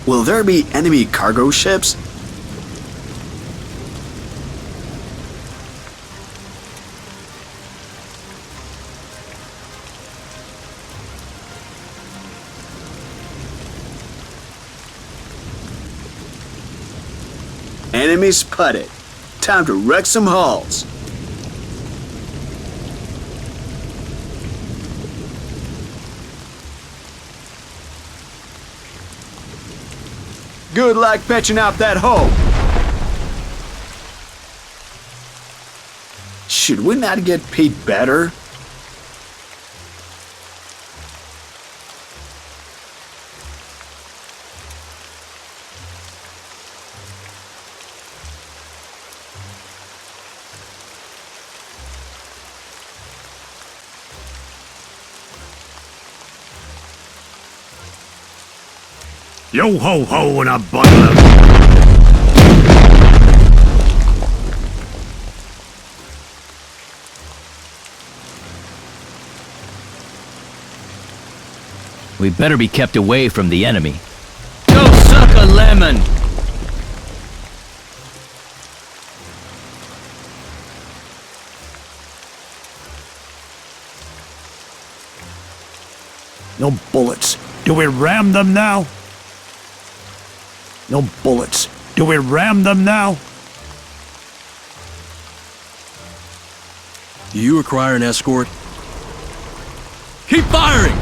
Will there be enemy cargo ships? Enemy spotted. Time to wreck some hulls. Good luck patching up that hole. Should we not get paid better? Yo ho ho and a bundle of... We better be kept away from the enemy. Go suck a lemon! No bullets. Do we ram them now? No bullets. Do we ram them now? Do you require an escort? Keep firing!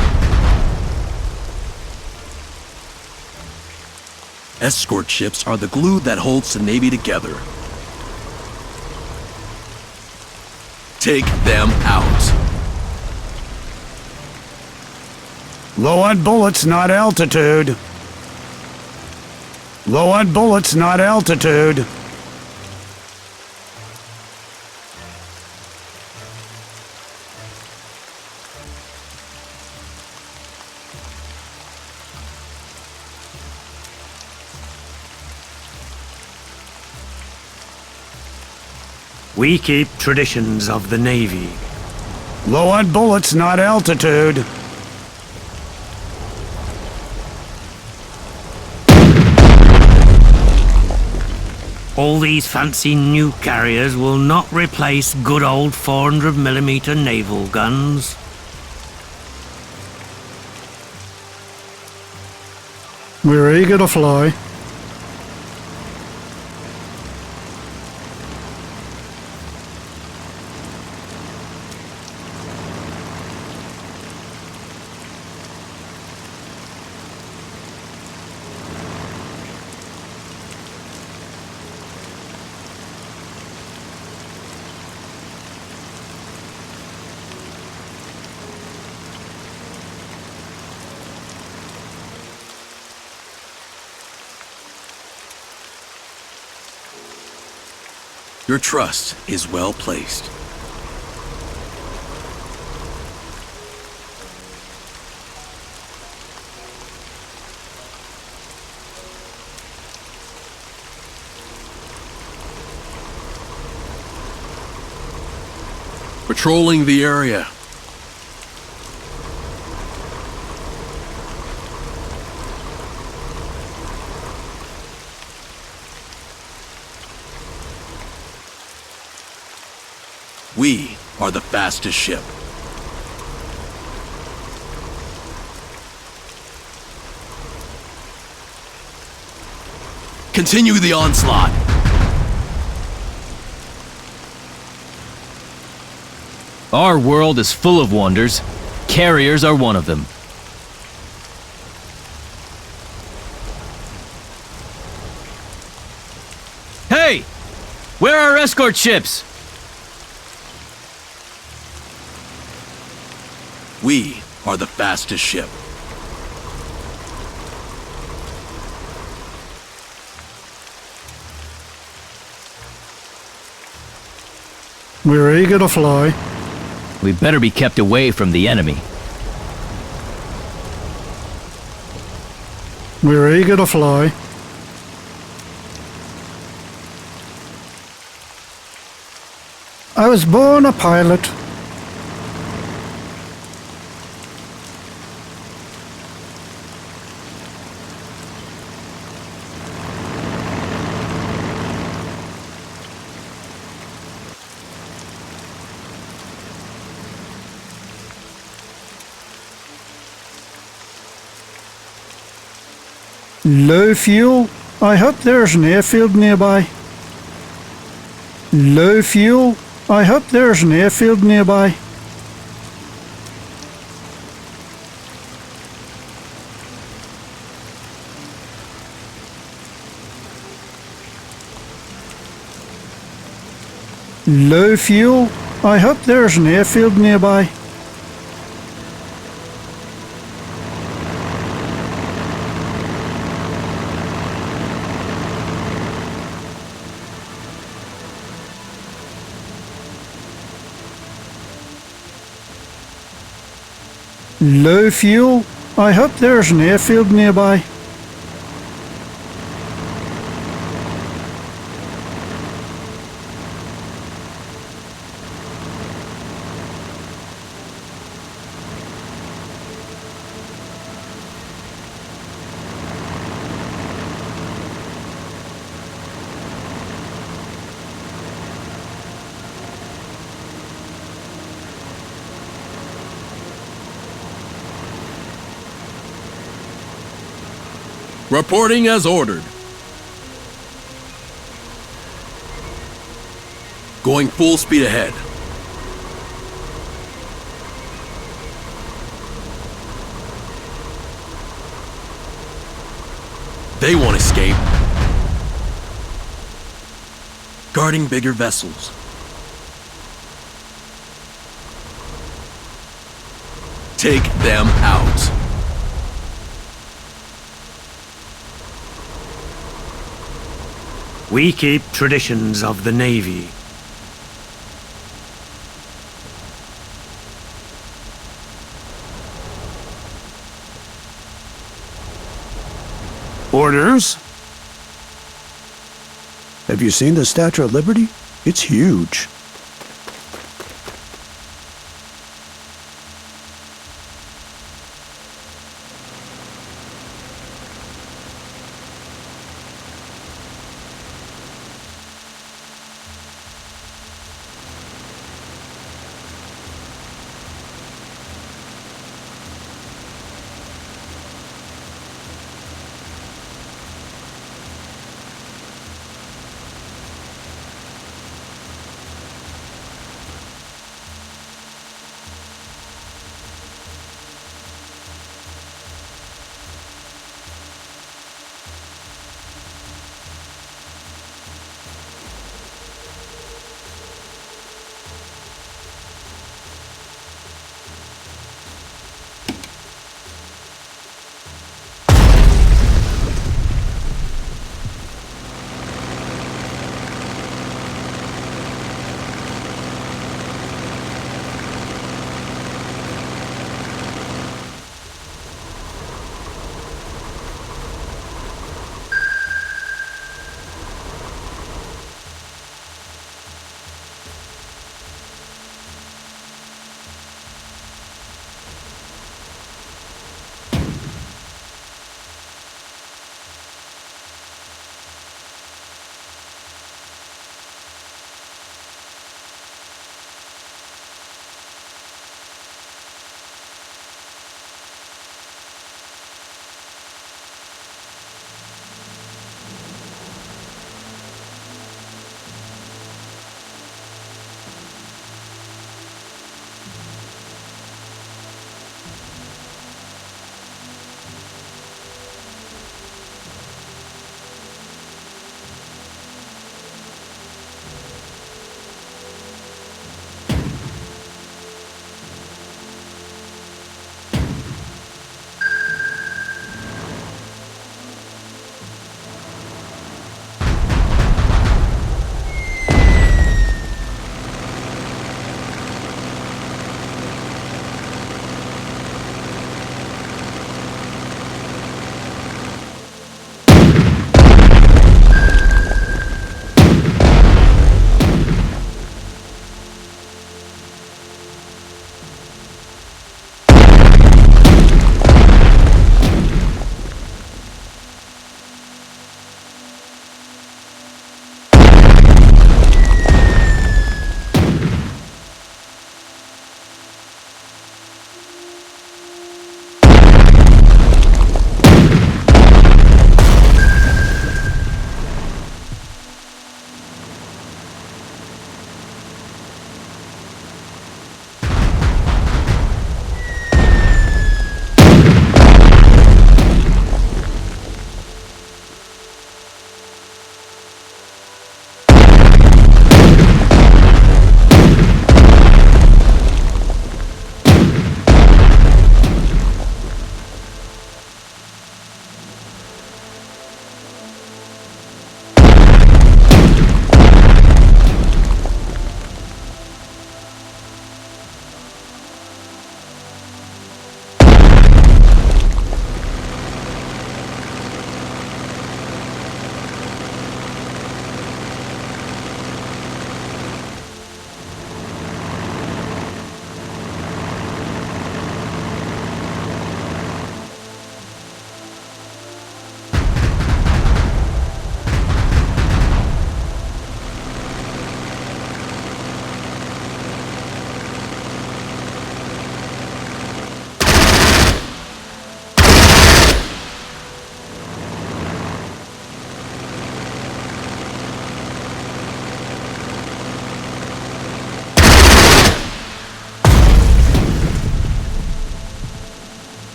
Escort ships are the glue that holds the Navy together. Take them out. Low on bullets, not altitude. Low on bullets, not altitude. We keep traditions of the Navy. Low on bullets, not altitude. All these fancy new carriers will not replace good old 400mm naval guns. We're eager to fly. Your trust is well placed. Patrolling the area. We are the fastest ship. Continue the onslaught. Our world is full of wonders. Carriers are one of them. Hey! Where are escort ships? We are the fastest ship. We're eager to fly. We better be kept away from the enemy. We're eager to fly. I was born a pilot. Low fuel? I hope there's an airfield nearby. Low fuel? I hope there's an airfield nearby. Low fuel? I hope there's an airfield nearby. Low fuel? I hope there's an airfield nearby. Reporting as ordered. Going full speed ahead. They won't escape. Guarding bigger vessels. Take them out. We keep traditions of the Navy. Orders? Have you seen the Statue of Liberty? It's huge.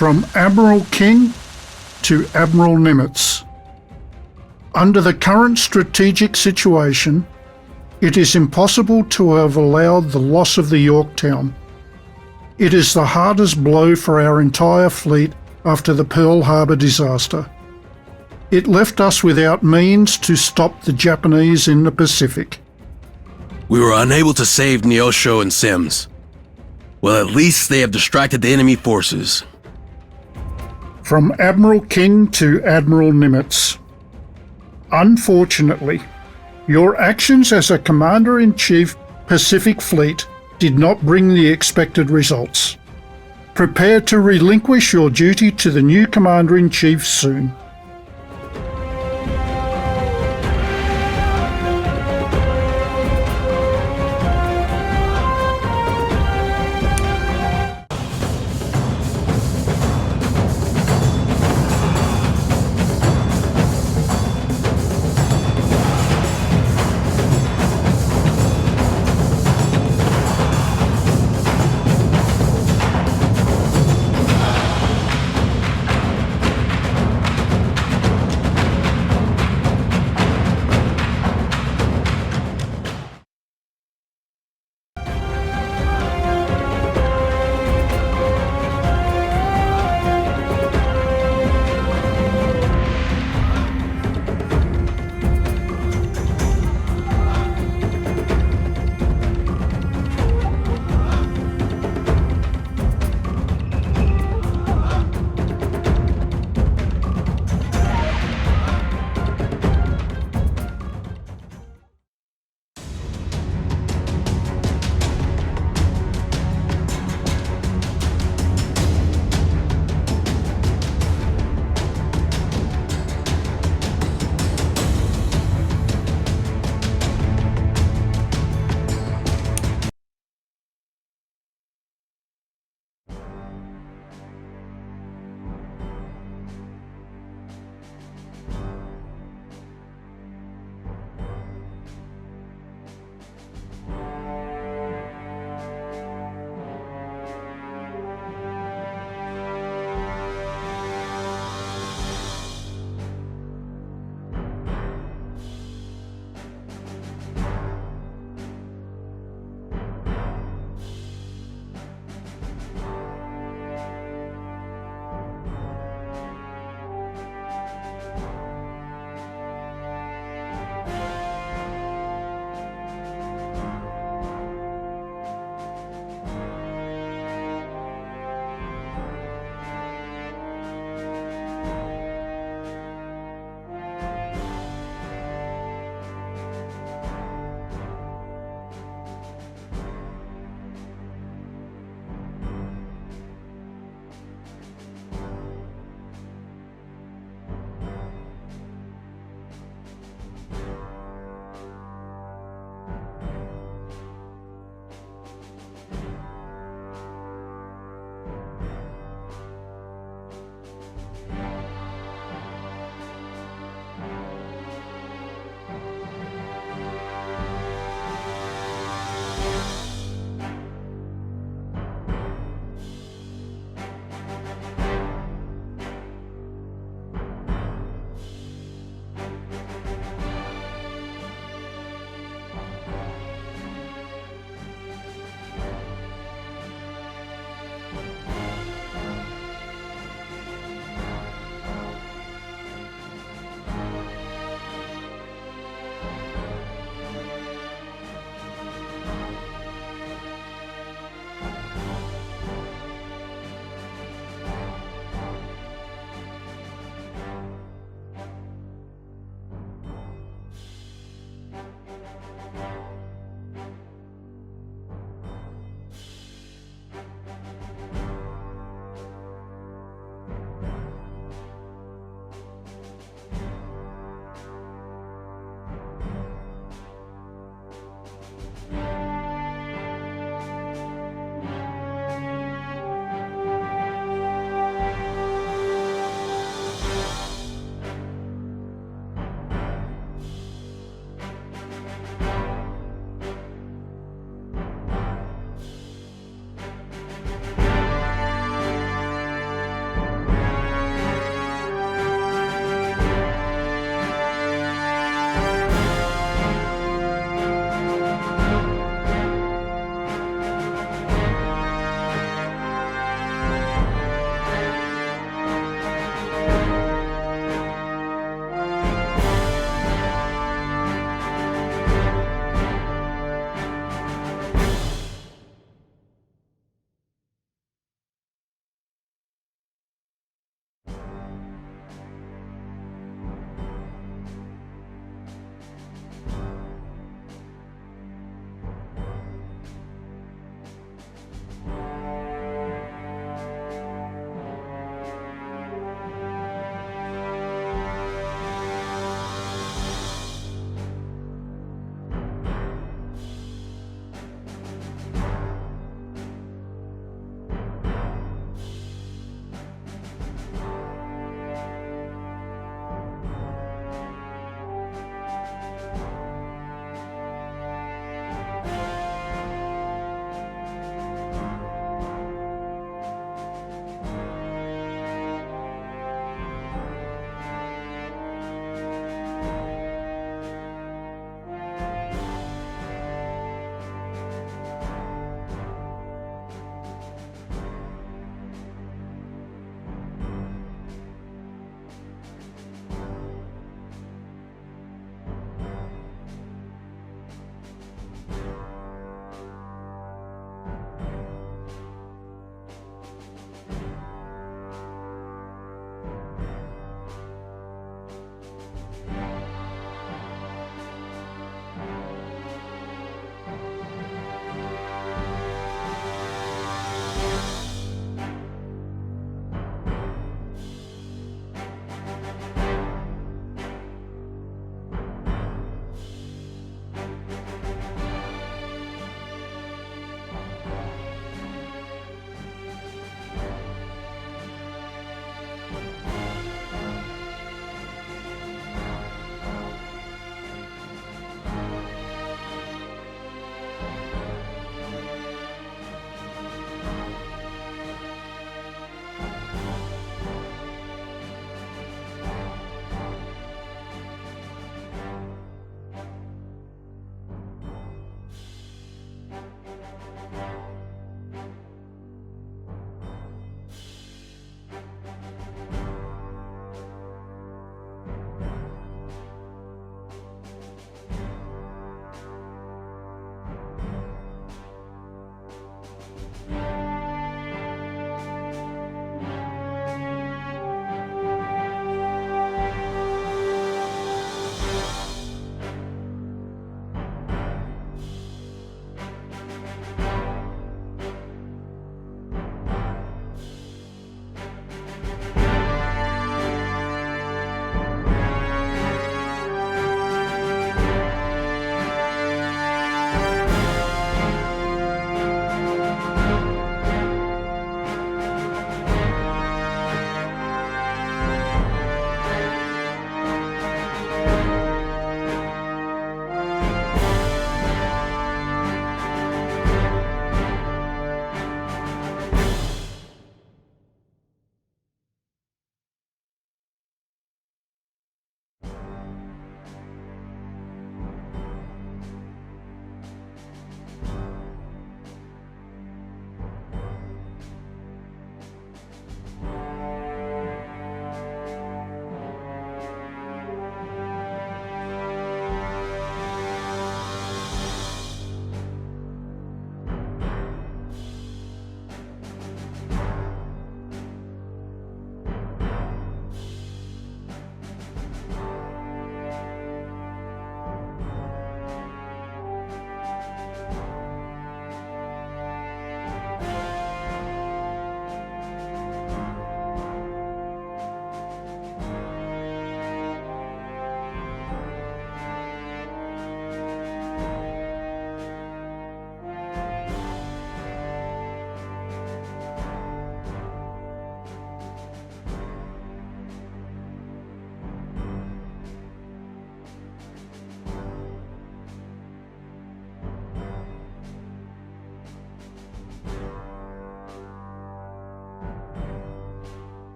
From Admiral King to Admiral Nimitz. Under the current strategic situation, it is impossible to have allowed the loss of the Yorktown. It is the hardest blow for our entire fleet after the Pearl Harbor disaster. It left us without means to stop the Japanese in the Pacific. We were unable to save Neosho and Sims. Well, at least they have distracted the enemy forces. From Admiral King to Admiral Nimitz. Unfortunately, your actions as a Commander-in-Chief Pacific Fleet did not bring the expected results. Prepare to relinquish your duty to the new Commander-in-Chief soon.